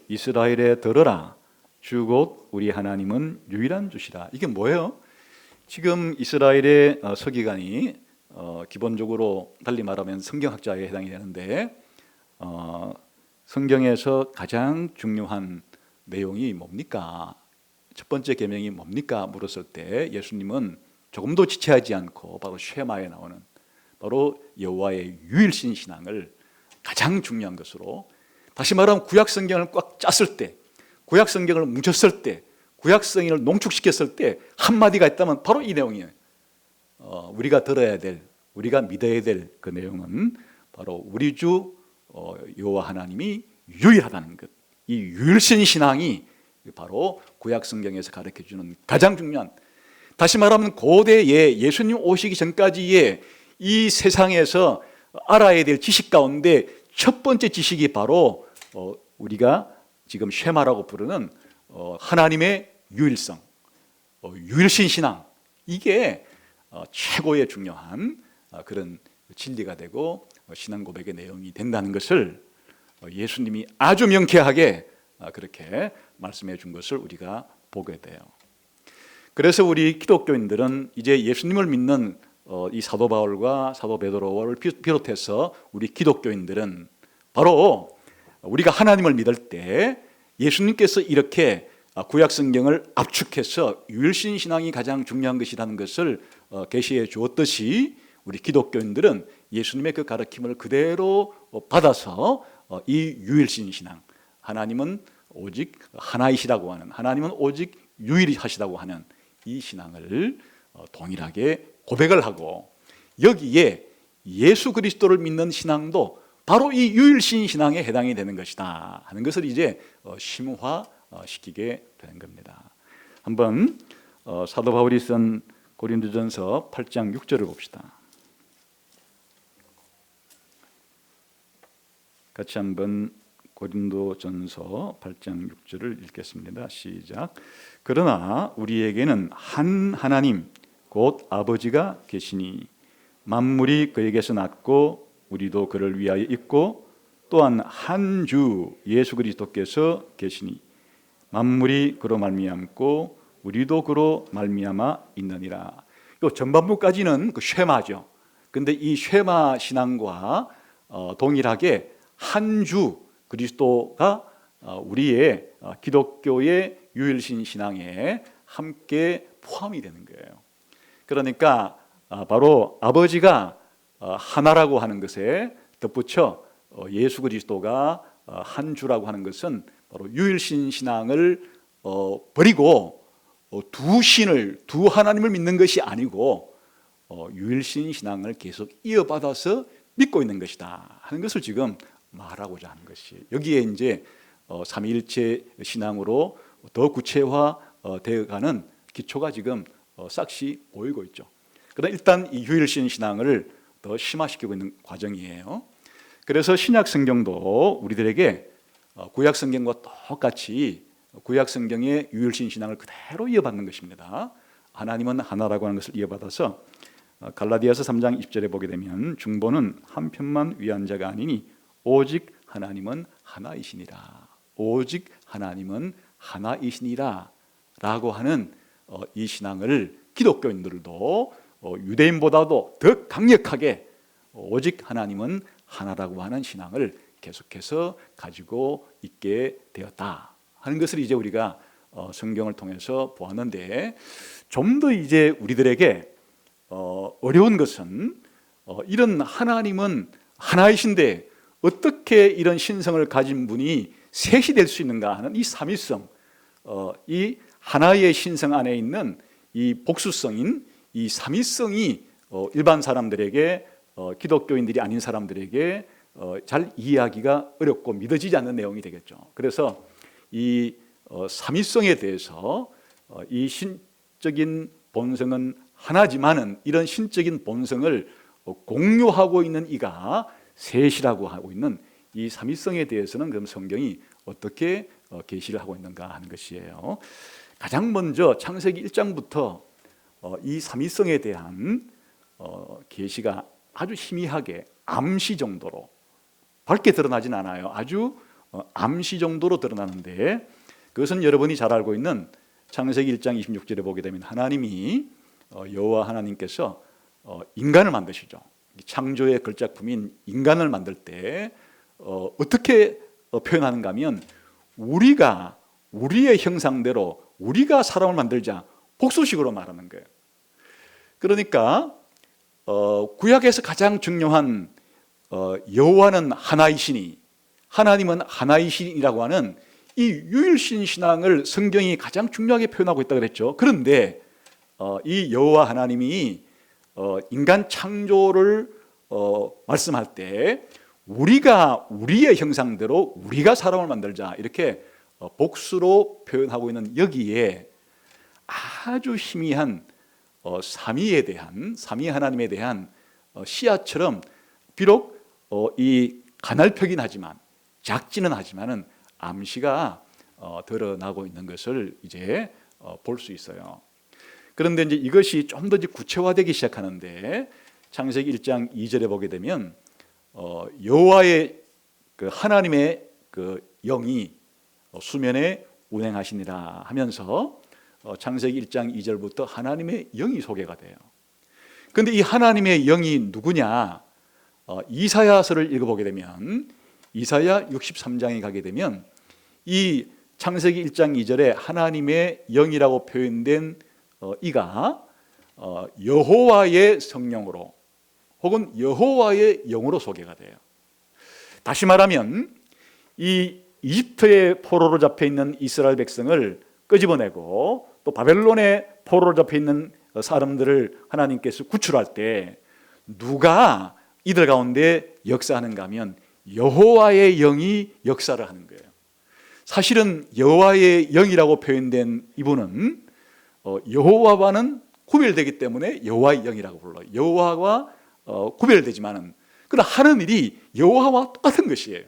S1: 이스라엘에 들으라 주 곧 우리 하나님은 유일한 주시라. 이게 뭐예요? 지금 이스라엘의 서기관이 기본적으로 달리 말하면 성경학자에 해당이 되는데 성경에서 가장 중요한 내용이 뭡니까? 첫 번째 계명이 뭡니까? 물었을 때 예수님은 조금도 지체하지 않고 바로 쉐마에 나오는 바로 여호와의 유일신 신앙을 가장 중요한 것으로, 다시 말하면 구약 성경을 꽉 짰을 때, 구약 성경을 뭉쳤을 때, 구약 성경을 농축시켰을 때 한마디가 있다면 바로 이 내용이에요. 우리가 들어야 될, 우리가 믿어야 될 그 내용은 바로 우리 주 여호와 하나님이 유일하다는 것. 이 유일신 신앙이 바로 구약 성경에서 가르쳐주는 가장 중요한, 다시 말하면 고대에 예수님 오시기 전까지의 이 세상에서 알아야 될 지식 가운데 첫 번째 지식이 바로 우리가 지금 쉐마라고 부르는 하나님의 유일성, 유일신 신앙, 이게 최고의 중요한 그런 진리가 되고 신앙 고백의 내용이 된다는 것을 예수님이 아주 명쾌하게 그렇게 말씀해 준 것을 우리가 보게 돼요. 그래서 우리 기독교인들은 이제 예수님을 믿는 이 사도 바울과 사도 베드로를 비롯해서 우리 기독교인들은 바로 우리가 하나님을 믿을 때 예수님께서 이렇게 구약 성경을 압축해서 유일신 신앙이 가장 중요한 것이라는 것을 계시해 주었듯이 우리 기독교인들은 예수님의 그 가르침을 그대로 받아서 이 유일신 신앙, 하나님은 오직 하나이시라고 하는, 하나님은 오직 유일하시다고 하는 이 신앙을 동일하게 고백을 하고, 여기에 예수 그리스도를 믿는 신앙도 바로 이 유일신 신앙에 해당이 되는 것이다 하는 것을 이제 심화시키게 되는 겁니다. 한번 사도 바울이 쓴 고린도전서 8장 6절을 봅시다. 같이 한번 고린도전서 8장 6절을 읽겠습니다. 시작. 그러나 우리에게는 한 하나님 곧 아버지가 계시니 만물이 그에게서 났고 우리도 그를 위하여 있고 또한 한 주 예수 그리스도께서 계시니 만물이 그로 말미암고 우리도 그로 말미암아 있느니라. 요 전반부까지는 그 쉐마죠. 근데 이 쉐마 신앙과 동일하게 한 주 그리스도가 우리의 기독교의 유일신 신앙에 함께 포함이 되는 거예요. 그러니까 바로 아버지가 하나라고 하는 것에 덧붙여 예수 그리스도가 한 주라고 하는 것은 바로 유일신 신앙을 버리고 두 신을, 두 하나님을 믿는 것이 아니고 유일신 신앙을 계속 이어받아서 믿고 있는 것이다 하는 것을 지금 말하고자 하는 것이, 여기에 이제 삼위일체 신앙으로 더 구체화 되어가는 기초가 지금 싹시 보이고 있죠. 그러나 일단 이 유일신 신앙을 더 심화시키고 있는 과정이에요. 그래서 신약 성경도 우리들에게 구약 성경과 똑같이 구약 성경의 유일신 신앙을 그대로 이어받는 것입니다. 하나님은 하나라고 하는 것을 이어받아서 갈라디아서 3장 20절에 보게 되면 중보는 한편만 위한 자가 아니니 오직 하나님은 하나이시니라. 오직 하나님은 하나이시니라 라고 하는 이 신앙을 기독교인들도 유대인보다도 더 강력하게 오직 하나님은 하나라고 하는 신앙을 계속해서 가지고 있게 되었다 하는 것을 이제 우리가 성경을 통해서 보았는데, 좀 더 이제 우리들에게 어려운 것은 이런 하나님은 하나이신데 어떻게 이런 신성을 가진 분이 셋이 될 수 있는가 하는 이 삼위성, 이 하나의 신성 안에 있는 이 복수성인 이 삼위성이 일반 사람들에게, 기독교인들이 아닌 사람들에게 잘 이해하기가 어렵고 믿어지지 않는 내용이 되겠죠. 그래서 이 삼위성에 대해서 이 신적인 본성은 하나지만은 이런 신적인 본성을 공유하고 있는 이가 셋이라고 하고 있는 이 삼위성에 대해서는 그럼 성경이 어떻게 계시를 하고 있는가 하는 것이에요. 가장 먼저 창세기 1장부터 이 삼위성에 대한 계시가 아주 희미하게 암시 정도로, 밝게 드러나진 않아요. 아주 암시 정도로 드러나는데, 그것은 여러분이 잘 알고 있는 창세기 1장 26절에 보게 되면 하나님이 여호와 하나님께서 인간을 만드시죠. 창조의 걸작품인 인간을 만들 때 어떻게 표현하는가 하면 우리가 우리의 형상대로 우리가 사람을 만들자, 복수식으로 말하는 거예요. 그러니까 구약에서 가장 중요한 여호와는 하나이시니, 하나님은 하나이시니라고 하는 이 유일신 신앙을 성경이 가장 중요하게 표현하고 있다고 그랬죠. 그런데 이 여호와 하나님이 인간 창조를 말씀할 때 우리가 우리의 형상대로 우리가 사람을 만들자 이렇게 복수로 표현하고 있는 여기에 아주 희미한 삼위에 대한, 삼위 하나님에 대한 씨앗처럼 비록 이 가날펴긴 하지만, 작지는 하지만은 암시가 드러나고 있는 것을 이제 볼 수 있어요. 그런데 이제 이것이 좀 더 구체화되기 시작하는데, 창세기 1장 2절에 보게 되면 여호와의 그 하나님의 그 영이 수면에 운행하시니라 하면서 창세기 1장 2절부터 하나님의 영이 소개가 돼요. 그런데 이 하나님의 영이 누구냐? 이사야서를 읽어보게 되면, 이사야 63장에 가게 되면 이 창세기 1장 2절에 하나님의 영이라고 표현된 이가 여호와의 성령으로 혹은 여호와의 영으로 소개가 돼요. 다시 말하면 이 이집트의 포로로 잡혀 있는 이스라엘 백성을 끄집어내고 또 바벨론의 포로로 잡혀 있는 사람들을 하나님께서 구출할 때 누가 이들 가운데 역사하는가 하면 여호와의 영이 역사를 하는 거예요. 사실은 여호와의 영이라고 표현된 이분은 여호와와는 구별되기 때문에 여호와의 영이라고 불러요. 여호와와 구별되지만은 그러나 하는 일이 여호와와 똑같은 것이에요.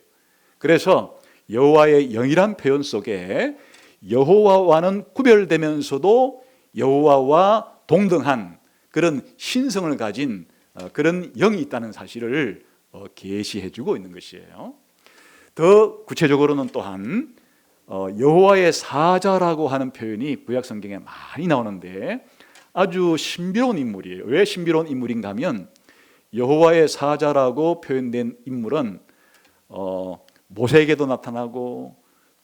S1: 그래서 여호와의 영이란 표현 속에 여호와와는 구별되면서도 여호와와 동등한 그런 신성을 가진 그런 영이 있다는 사실을 계시해 주고 있는 것이에요. 더 구체적으로는 또한 여호와의 사자라고 하는 표현이 구약 성경에 많이 나오는데 아주 신비로운 인물이에요. 왜 신비로운 인물인가 하면 여호와의 사자라고 표현된 인물은 모세에게도 나타나고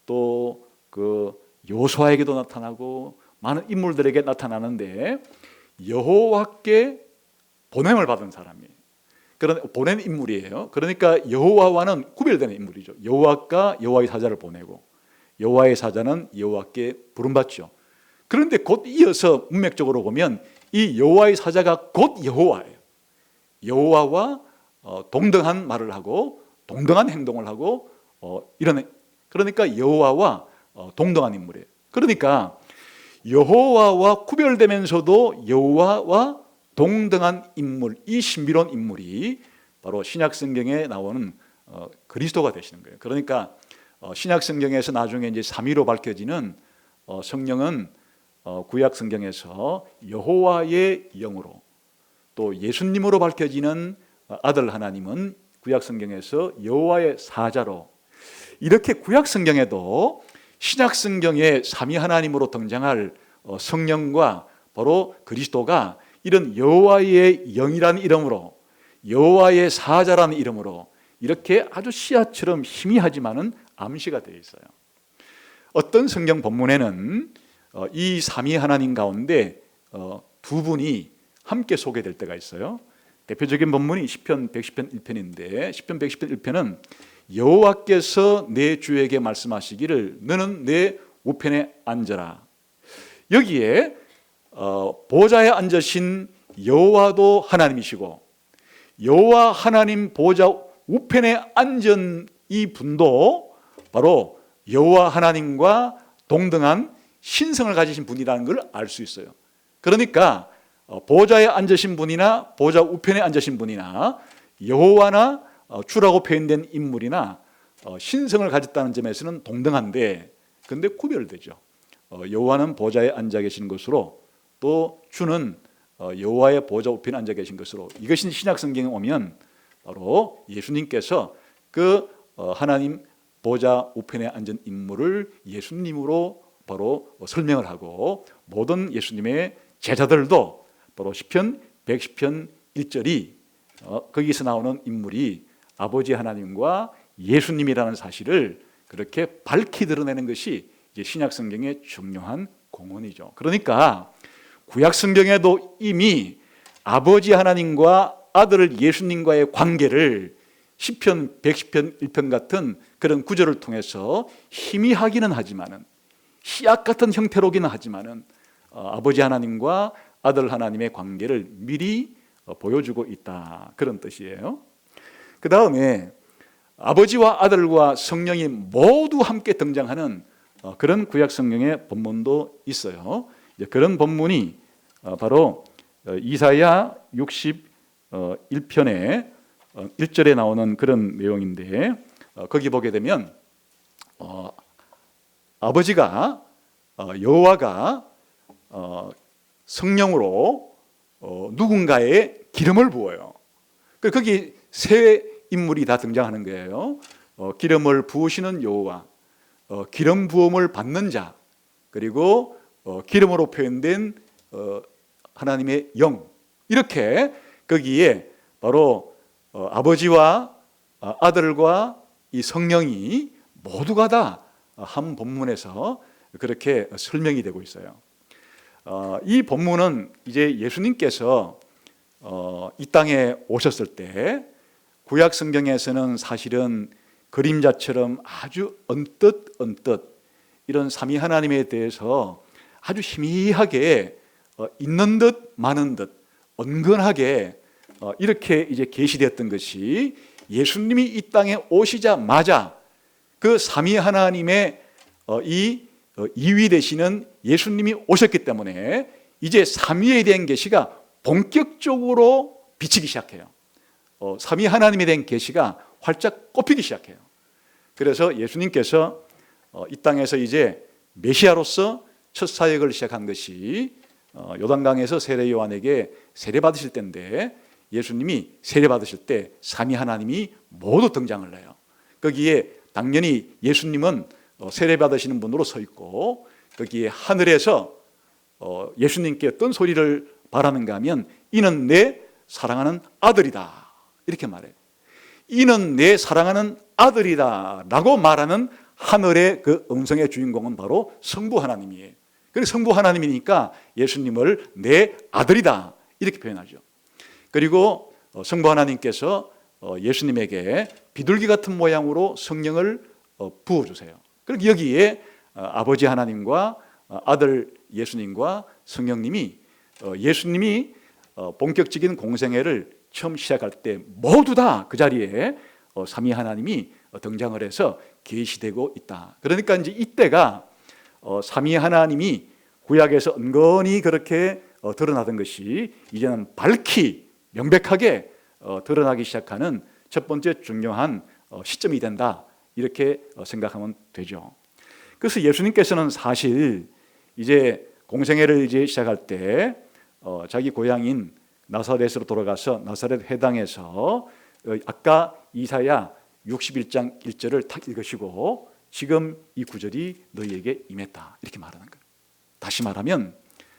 S1: 또 그 요수아에게도 나타나고 많은 인물들에게 나타나는데 여호와께 보냄을 받은 사람이에요. 그런 보낸 인물이에요. 그러니까 여호와와는 구별되는 인물이죠. 여호와가 여호와의 사자를 보내고 여호와의 사자는 여호와께 부름받죠. 그런데 곧 이어서 문맥적으로 보면 이 여호와의 사자가 곧 여호와예요. 여호와와 동등한 말을 하고 동등한 행동을 하고 이런, 그러니까 여호와와 동등한 인물이에요. 그러니까 여호와와 구별되면서도 여호와와 동등한 인물, 이 신비로운 인물이 바로 신약 성경에 나오는 그리스도가 되시는 거예요. 그러니까 신약 성경에서 나중에 이제 삼위로 밝혀지는 성령은 구약 성경에서 여호와의 영으로, 또 예수님으로 밝혀지는 아들 하나님은 구약 성경에서 여호와의 사자로, 이렇게 구약 성경에도 신약 성경의 삼위 하나님으로 등장할 성령과 바로 그리스도가 이런 여호와의 영이라는 이름으로, 여호와의 사자라는 이름으로 이렇게 아주 씨앗처럼 희미하지만은 암시가 되어 있어요. 어떤 성경 본문에는 이 삼위 하나님 가운데 두 분이 함께 소개될 때가 있어요. 대표적인 본문이 시편 110편 1편인데 시편 110편 1편은 여호와께서 내 주에게 말씀하시기를 너는 내 우편에 앉아라. 여기에 보좌에 앉으신 여호와도 하나님이시고 여호와 하나님 보좌 우편에 앉은 이 분도 바로 여호와 하나님과 동등한 신성을 가지신 분이라는 걸 알 수 있어요. 그러니까 보좌에 앉으신 분이나 보좌 우편에 앉으신 분이나 여호와나 주라고 표현된 인물이나 신성을 가졌다는 점에서는 동등한데, 그런데 구별되죠. 여호와는 보좌에 앉아 계신 것으로 또 주는 여호와의 보좌 우편에 앉아 계신 것으로, 이것이 신약 성경에 오면 바로 예수님께서 그 하나님 보좌 우편에 앉은 인물을 예수님으로 바로 설명을 하고, 모든 예수님의 제자들도 바로 시편 110편 1절이 거기서 나오는 인물이 아버지 하나님과 예수님이라는 사실을 그렇게 밝히 드러내는 것이 이제 신약 성경의 중요한 공헌이죠. 그러니까 구약 성경에도 이미 아버지 하나님과 아들 예수님과의 관계를 시편 110편 1편 같은 그런 구절을 통해서 희미하기는 하지만은, 씨앗 같은 형태로기는 하지만은 아버지 하나님과 아들 하나님의 관계를 미리 보여주고 있다, 그런 뜻이에요. 그 다음에 아버지와 아들과 성령이 모두 함께 등장하는 그런 구약 성경의 본문도 있어요. 그런 본문이 바로 이사야 61편의 1절에 나오는 그런 내용인데, 거기 보게 되면 아버지가 여호와가 성령으로 누군가의 기름을 부어요. 거기 세 인물이 다 등장하는 거예요. 기름을 부으시는 여호와, 기름 부음을 받는 자, 그리고 기름으로 표현된 하나님의 영, 이렇게 거기에 바로 아버지와 아들과 이 성령이 모두가 다 한 본문에서 그렇게 설명이 되고 있어요. 이 본문은 이제 예수님께서 이 땅에 오셨을 때 구약 성경에서는 사실은 그림자처럼 아주 언뜻 이런 삼위 하나님에 대해서 아주 희미하게 있는 듯 마는 듯 은근하게 이렇게 이제 계시되었던 것이, 예수님이 이 땅에 오시자마자 그 삼위 하나님의 이 2위 되시는 예수님이 오셨기 때문에 이제 삼위에 대한 계시가 본격적으로 비치기 시작해요. 삼위 하나님에 대한 계시가 활짝 꼽히기 시작해요. 그래서 예수님께서 이 땅에서 이제 메시아로서 첫 사역을 시작한 것이 요단강에서 세례 요한에게 세례 받으실 때인데, 예수님이 세례 받으실 때 삼위 하나님이 모두 등장을 해요. 거기에 당연히 예수님은 세례 받으시는 분으로 서 있고 거기에 하늘에서 예수님께 어떤 소리를 바라는가 하면 이는 내 사랑하는 아들이다 이렇게 말해요. 이는 내 사랑하는 아들이다 라고 말하는 하늘의 그 음성의 주인공은 바로 성부 하나님이에요. 그래서 성부 하나님이니까 예수님을 내 아들이다 이렇게 표현하죠. 그리고 성부 하나님께서 예수님에게 비둘기 같은 모양으로 성령을 부어주세요. 그리고 여기에 아버지 하나님과 아들 예수님과 성령님이 예수님이 본격적인 공생애를 처음 시작할 때 모두 다 그 자리에 삼위 하나님이 등장을 해서 계시되고 있다. 그러니까 이제 이때가 삼위 하나님이 구약에서 은근히 그렇게 드러나던 것이 이제는 밝히 명백하게 드러나기 시작하는 첫 번째 중요한 시점이 된다 이렇게 생각하면 되죠. 그래서 예수님께서는 사실 이제 공생애를 이제 시작할 때 자기 고향인 나사렛으로 돌아가서 나사렛 회당에서 아까 이사야 61장 1절을 탁 읽으시고 지금 이 구절이 너희에게 임했다 이렇게 말하는 거예요. 다시 말하면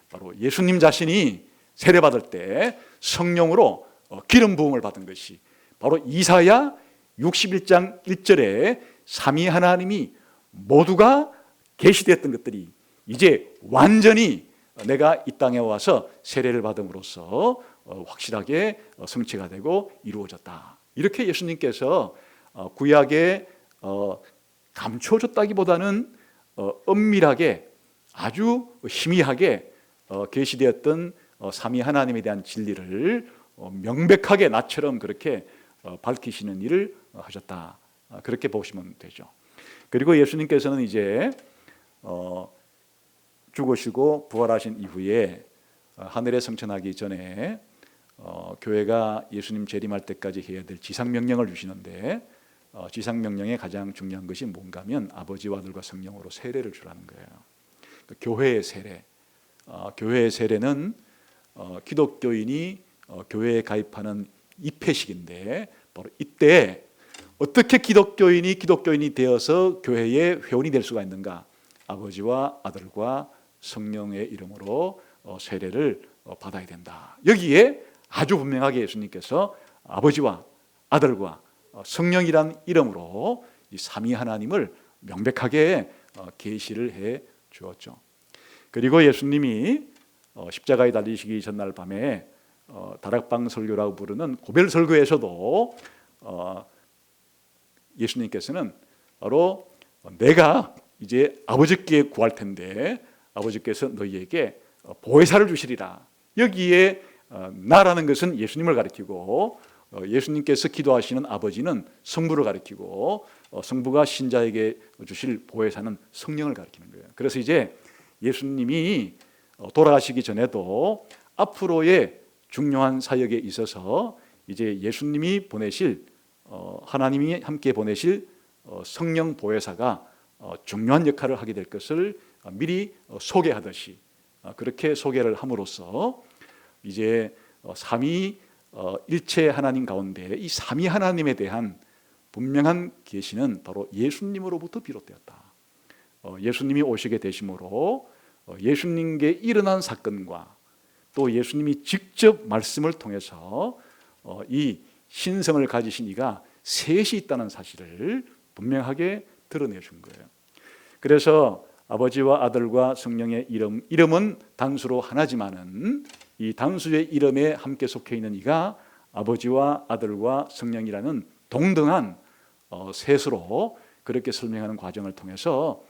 S1: 바로 예수님 자신이 세례받을 때 성령으로 기름 부음을 받은 것이 바로 이사야 61장 1절에 삼위 하나님이 모두가 계시되었던 것들이 이제 완전히 내가 이 땅에 와서 세례를 받음으로써 확실하게 성취가 되고 이루어졌다. 이렇게 예수님께서 구약에 감춰졌다기보다는 은밀하게 아주 희미하게 계시되었던 삼위 하나님에 대한 진리를 명백하게 나처럼 그렇게 밝히시는 일을 하셨다. 그렇게 보시면 되죠. 그리고 예수님께서는 이제 죽으시고 부활하신 이후에 하늘에 승천하기 전에 교회가 예수님 재림할 때까지 해야 될 지상명령을 주시는데 지상명령의 가장 중요한 것이 뭔가 하면 아버지와 아들과 성령으로 세례를 주라는 거예요. 교회의 세례. 교회의 세례는 기독교인이 교회에 가입하는 입회식인데 바로 이때 어떻게 기독교인이 되어서 교회의 회원이 될 수가 있는가? 아버지와 아들과 성령의 이름으로 세례를 받아야 된다. 여기에 아주 분명하게 예수님께서 아버지와 아들과 성령이란 이름으로 이 삼위 하나님을 명백하게 계시를 해 주었죠. 그리고 예수님이 십자가에 달리시기 전날 밤에 다락방 설교라고 부르는 고별 설교에서도 예수님께서는 바로 내가 이제 아버지께 구할 텐데 아버지께서 너희에게 보혜사를 주시리라. 여기에 나라는 것은 예수님을 가리키고 예수님께서 기도하시는 아버지는 성부를 가리키고 성부가 신자에게 주실 보혜사는 성령을 가리키는 거예요. 그래서 이제 예수님이 돌아가시기 전에도 앞으로의 중요한 사역에 있어서 이제 예수님이 보내실 하나님이 함께 보내실 성령 보혜사가 중요한 역할을 하게 될 것을 미리 소개하듯이 그렇게 소개를 함으로써 이제 삼위 일체 하나님 가운데 이 삼위 하나님에 대한 분명한 계시는 바로 예수님으로부터 비롯되었다. 예수님이 오시게 되심으로 예수님께 일어난 사건과 또 예수님이 직접 말씀을 통해서 이 신성을 가지신 이가 셋이 있다는 사실을 분명하게 드러내준 거예요. 그래서 아버지와 아들과 성령의 이름은 단수로 하나지만은 이 단수의 이름에 함께 속해 있는 이가 아버지와 아들과 성령이라는 동등한 셋으로 그렇게 설명하는 과정을 통해서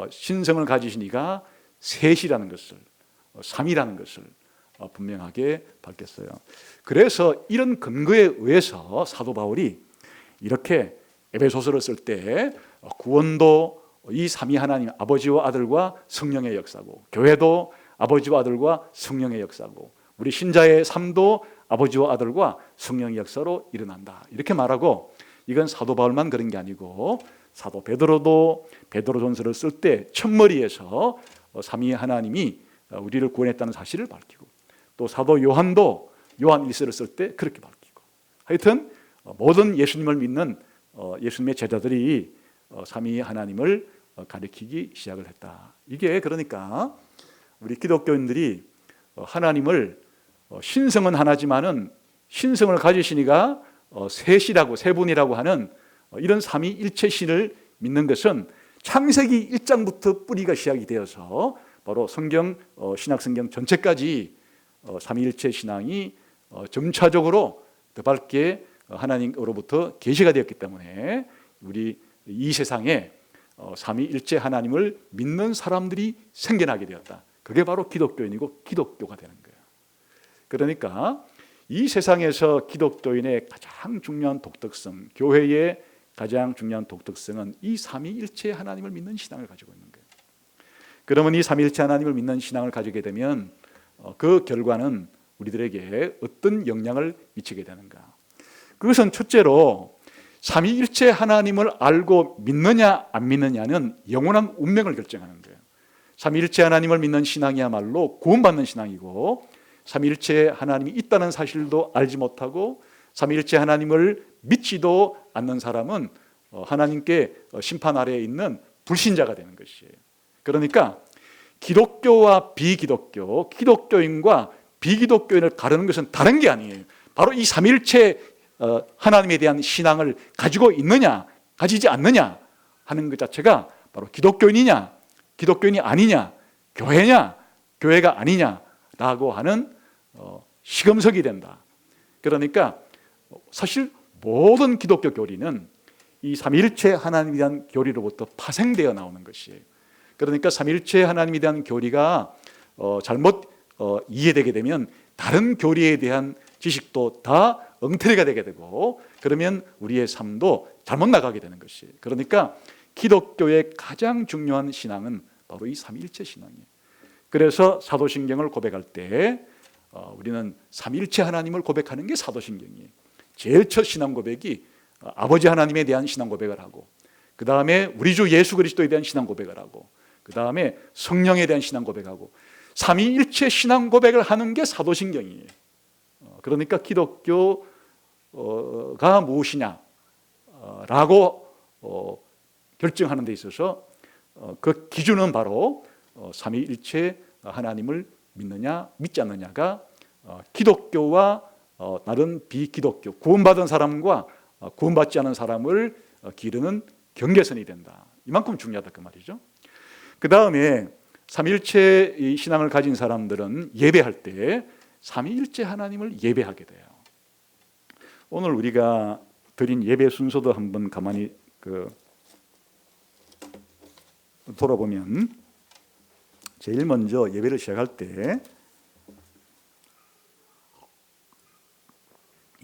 S1: 신성을 가지신 이가 셋이라는 것을 삼이라는 것을 분명하게 밝혔어요. 그래서 이런 근거에 의해서 사도 바울이 이렇게 에베소서를 쓸 때 구원도 이 삼위 하나님 아버지와 아들과 성령의 역사고 교회도 아버지와 아들과 성령의 역사고 우리 신자의 삶도 아버지와 아들과 성령의 역사로 일어난다 이렇게 말하고 이건 사도 바울만 그런 게 아니고 사도 베드로도 베드로전서를 쓸 때 첫머리에서 삼위 하나님이 우리를 구원했다는 사실을 밝히고 또 사도 요한도 요한 1서를 쓸 때 그렇게 밝히고 하여튼 모든 예수님을 믿는 예수님의 제자들이 삼위 하나님을 가리키기 시작을 했다. 이게 그러니까 우리 기독교인들이 하나님을 신성은 하나지만은 신성을 가지시니가 셋이라고, 세 분이라고 하는 이런 삼위일체신을 믿는 것은 창세기 1장부터 뿌리가 시작이 되어서 바로 성경, 신약 성경 전체까지 삼위일체 신앙이 점차적으로 더 밝게 하나님으로부터 계시가 되었기 때문에 우리 이 세상에 삼위일체 하나님을 믿는 사람들이 생겨나게 되었다. 그게 바로 기독교인이고 기독교가 되는 거예요. 그러니까 이 세상에서 기독교인의 가장 중요한 독특성, 교회의 가장 중요한 독특성은 이 삼위일체 하나님을 믿는 신앙을 가지고 있는 거예요. 그러면 이 삼위일체 하나님을 믿는 신앙을 가지게 되면 그 결과는 우리들에게 어떤 영향을 미치게 되는가? 그것은 첫째로 삼위일체 하나님을 알고 믿느냐 안 믿느냐는 영원한 운명을 결정하는 거예요. 삼위일체 하나님을 믿는 신앙이야말로 구원받는 신앙이고, 삼위일체 하나님이 있다는 사실도 알지 못하고 삼위일체 하나님을 믿지도 않는 사람은 하나님께 심판 아래에 있는 불신자가 되는 것이에요. 그러니까 기독교와 비기독교, 기독교인과 비기독교인을 가르는 것은 다른 게 아니에요. 바로 이 삼위일체 하나님에 대한 신앙을 가지고 있느냐 가지지 않느냐 하는 것 자체가 바로 기독교인이냐 기독교인이 아니냐, 교회냐 교회가 아니냐라고 하는 시금석이 된다. 그러니까 사실 모든 기독교 교리는 이 삼위일체 하나님에 대한 교리로부터 파생되어 나오는 것이에요. 그러니까 삼위일체 하나님에 대한 교리가 잘못 이해되게 되면 다른 교리에 대한 지식도 다 엉터리가 되게 되고, 그러면 우리의 삶도 잘못 나가게 되는 것이에요. 그러니까 기독교의 가장 중요한 신앙은 바로 이 삼위일체 신앙이에요. 그래서 사도신경을 고백할 때 우리는 삼위일체 하나님을 고백하는 게 사도신경이에요. 제일 첫 신앙 고백이 아버지 하나님에 대한 신앙 고백을 하고, 그 다음에 우리 주 예수 그리스도에 대한 신앙 고백을 하고, 그 다음에 성령에 대한 신앙 고백하고, 삼위일체 신앙 고백을 하는 게 사도신경이에요. 그러니까 기독교가 무엇이냐라고 결정하는 데 있어서 그 기준은 바로 삼위일체 하나님을 믿느냐 믿지 않느냐가 기독교와 다른 비기독교, 구원받은 사람과 구원받지 않은 사람을 기르는 경계선이 된다. 이만큼 중요하다 그 말이죠. 그 다음에 삼위일체 신앙을 가진 사람들은 예배할 때 삼위일체 하나님을 예배하게 돼요. 오늘 우리가 드린 예배 순서도 한번 가만히 돌아보면, 제일 먼저 예배를 시작할 때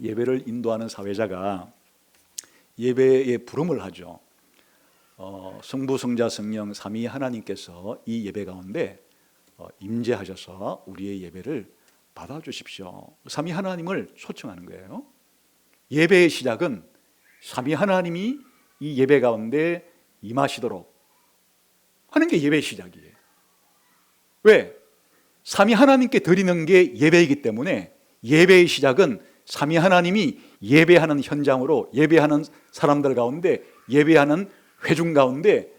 S1: 예배를 인도하는 사회자가 예배에 부름을 하죠. 성부, 성자, 성령 삼위 하나님께서 이 예배 가운데 임재하셔서 우리의 예배를 받아주십시오. 삼위 하나님을 초청하는 거예요. 예배의 시작은 삼위 하나님이 이 예배 가운데 임하시도록 하는 게 예배의 시작이에요. 왜? 삼위 하나님께 드리는 게 예배이기 때문에 예배의 시작은 삼위 하나님이 예배하는 현장으로, 예배하는 사람들 가운데, 예배하는 회중 가운데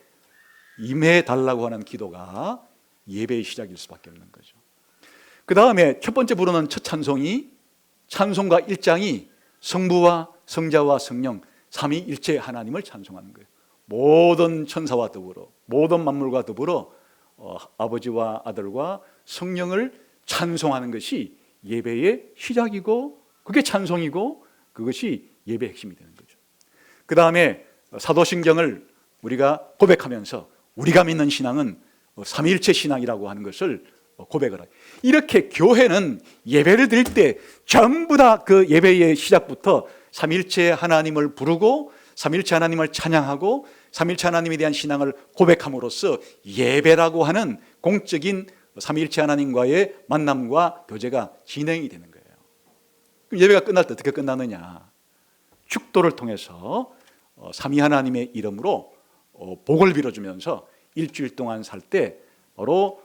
S1: 임해 달라고 하는 기도가 예배의 시작일 수밖에 없는 거죠. 그 다음에 첫 번째 부르는 첫 찬송이, 찬송가 1장이 성부와 성자와 성령 삼위일체 하나님을 찬송하는 거예요. 모든 천사와 더불어, 모든 만물과 더불어 아버지와 아들과 성령을 찬송하는 것이 예배의 시작이고, 그게 찬송이고, 그것이 예배의 핵심이 되는 거죠. 그 다음에 사도신경을 우리가 고백하면서 우리가 믿는 신앙은 삼위일체 신앙이라고 하는 것을 고백을 해요. 이렇게 교회는 예배를 드릴 때 전부 다 그 예배의 시작부터 삼위일체 하나님을 부르고 삼위일체 하나님을 찬양하고 삼위일체 하나님에 대한 신앙을 고백함으로써 예배라고 하는 공적인 삼위일체 하나님과의 만남과 교제가 진행이 되는 거예요. 그럼 예배가 끝날 때 어떻게 끝나느냐? 축도를 통해서 삼위 하나님의 이름으로 복을 빌어주면서 일주일 동안 살 때 바로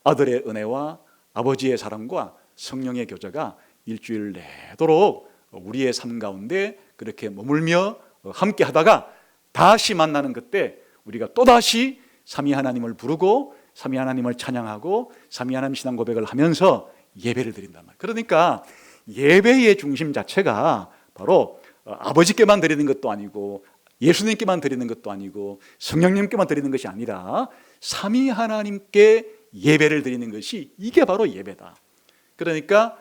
S1: 아들의 은혜와 아버지의 사랑과 성령의 교제가 일주일 내도록 우리의 삶 가운데 그렇게 머물며 함께 하다가 다시 만나는 그때 우리가 또다시 삼위 하나님을 부르고 삼위 하나님을 찬양하고 삼위 하나님 신앙 고백을 하면서 예배를 드린단 말이에요. 그러니까 예배의 중심 자체가 바로 아버지께만 드리는 것도 아니고 예수님께만 드리는 것도 아니고 성령님께만 드리는 것이 아니라 삼위 하나님께 예배를 드리는 것이 이게 바로 예배다. 그러니까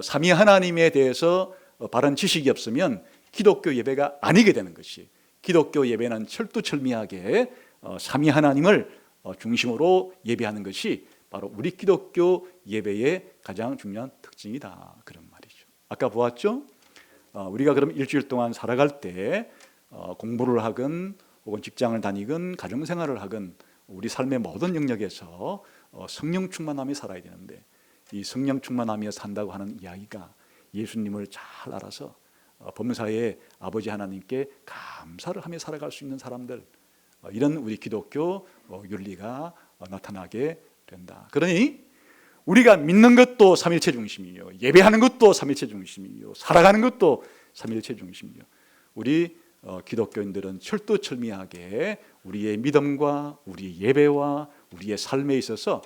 S1: 삼위 하나님에 대해서 바른 지식이 없으면 기독교 예배가 아니게 되는 것이, 기독교 예배는 철두철미하게 삼위 하나님을 중심으로 예배하는 것이 바로 우리 기독교 예배의 가장 중요한 특징이다, 그런 말이죠. 아까 보았죠? 우리가 그럼 일주일 동안 살아갈 때 공부를 하건 혹은 직장을 다니건 가정생활을 하건 우리 삶의 모든 영역에서 성령 충만함이 살아야 되는데, 이 성령 충만하며 산다고 하는 이야기가 예수님을 잘 알아서 범사에 아버지 하나님께 감사를 하며 살아갈 수 있는 사람들, 이런 우리 기독교 윤리가 나타나게 된다. 그러니 우리가 믿는 것도 삼일체 중심이요, 예배하는 것도 삼일체 중심이요, 살아가는 것도 삼일체 중심이요. 우리 기독교인들은 철두철미하게 우리의 믿음과 우리의 예배와 우리의 삶에 있어서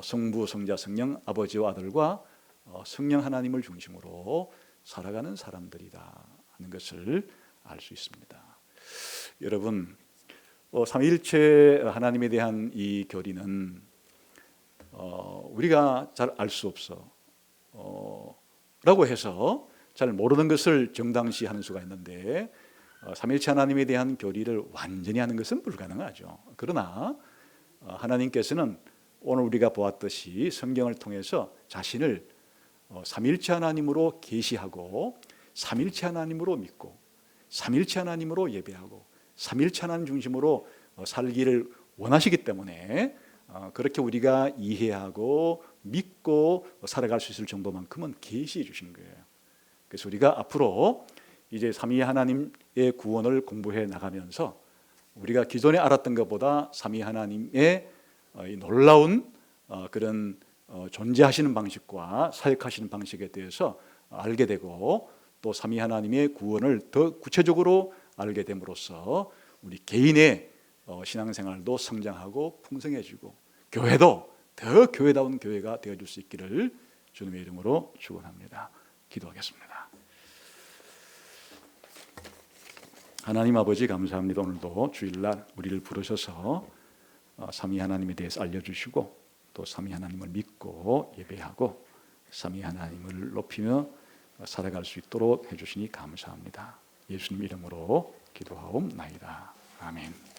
S1: 성부, 성자, 성령, 아버지와 아들과 성령 하나님을 중심으로 살아가는 사람들이다 하는 것을 알 수 있습니다. 여러분, 삼위일체 하나님에 대한 이 교리는 우리가 잘 알 수 없어 라고 해서 잘 모르는 것을 정당시하는 수가 있는데, 삼위일체 하나님에 대한 교리를 완전히 하는 것은 불가능하죠. 그러나 하나님께서는 오늘 우리가 보았듯이 성경을 통해서 자신을 삼위일체 하나님으로 계시하고 삼위일체 하나님으로 믿고 삼위일체 하나님으로 예배하고 삼위일체 하나님 중심으로 살기를 원하시기 때문에 그렇게 우리가 이해하고 믿고 살아갈 수 있을 정도만큼은 계시해 주신 거예요. 그래서 우리가 앞으로 이제 삼위 하나님의 구원을 공부해 나가면서 우리가 기존에 알았던 것보다 삼위 하나님의 놀라운 그런 존재하시는 방식과 사역하시는 방식에 대해서 알게 되고, 또 삼위 하나님의 구원을 더 구체적으로 알게 됨으로써 우리 개인의 신앙생활도 성장하고 풍성해지고 교회도 더 교회다운 교회가 되어줄 수 있기를 주님의 이름으로 축원합니다. 기도하겠습니다. 하나님 아버지, 감사합니다. 오늘도 주일날 우리를 부르셔서 삼위 하나님에 대해서 알려주시고 또 삼위 하나님을 믿고 예배하고 삼위 하나님을 높이며 살아갈 수 있도록 해주시니 감사합니다. 예수님 이름으로 기도하옵나이다. 아멘.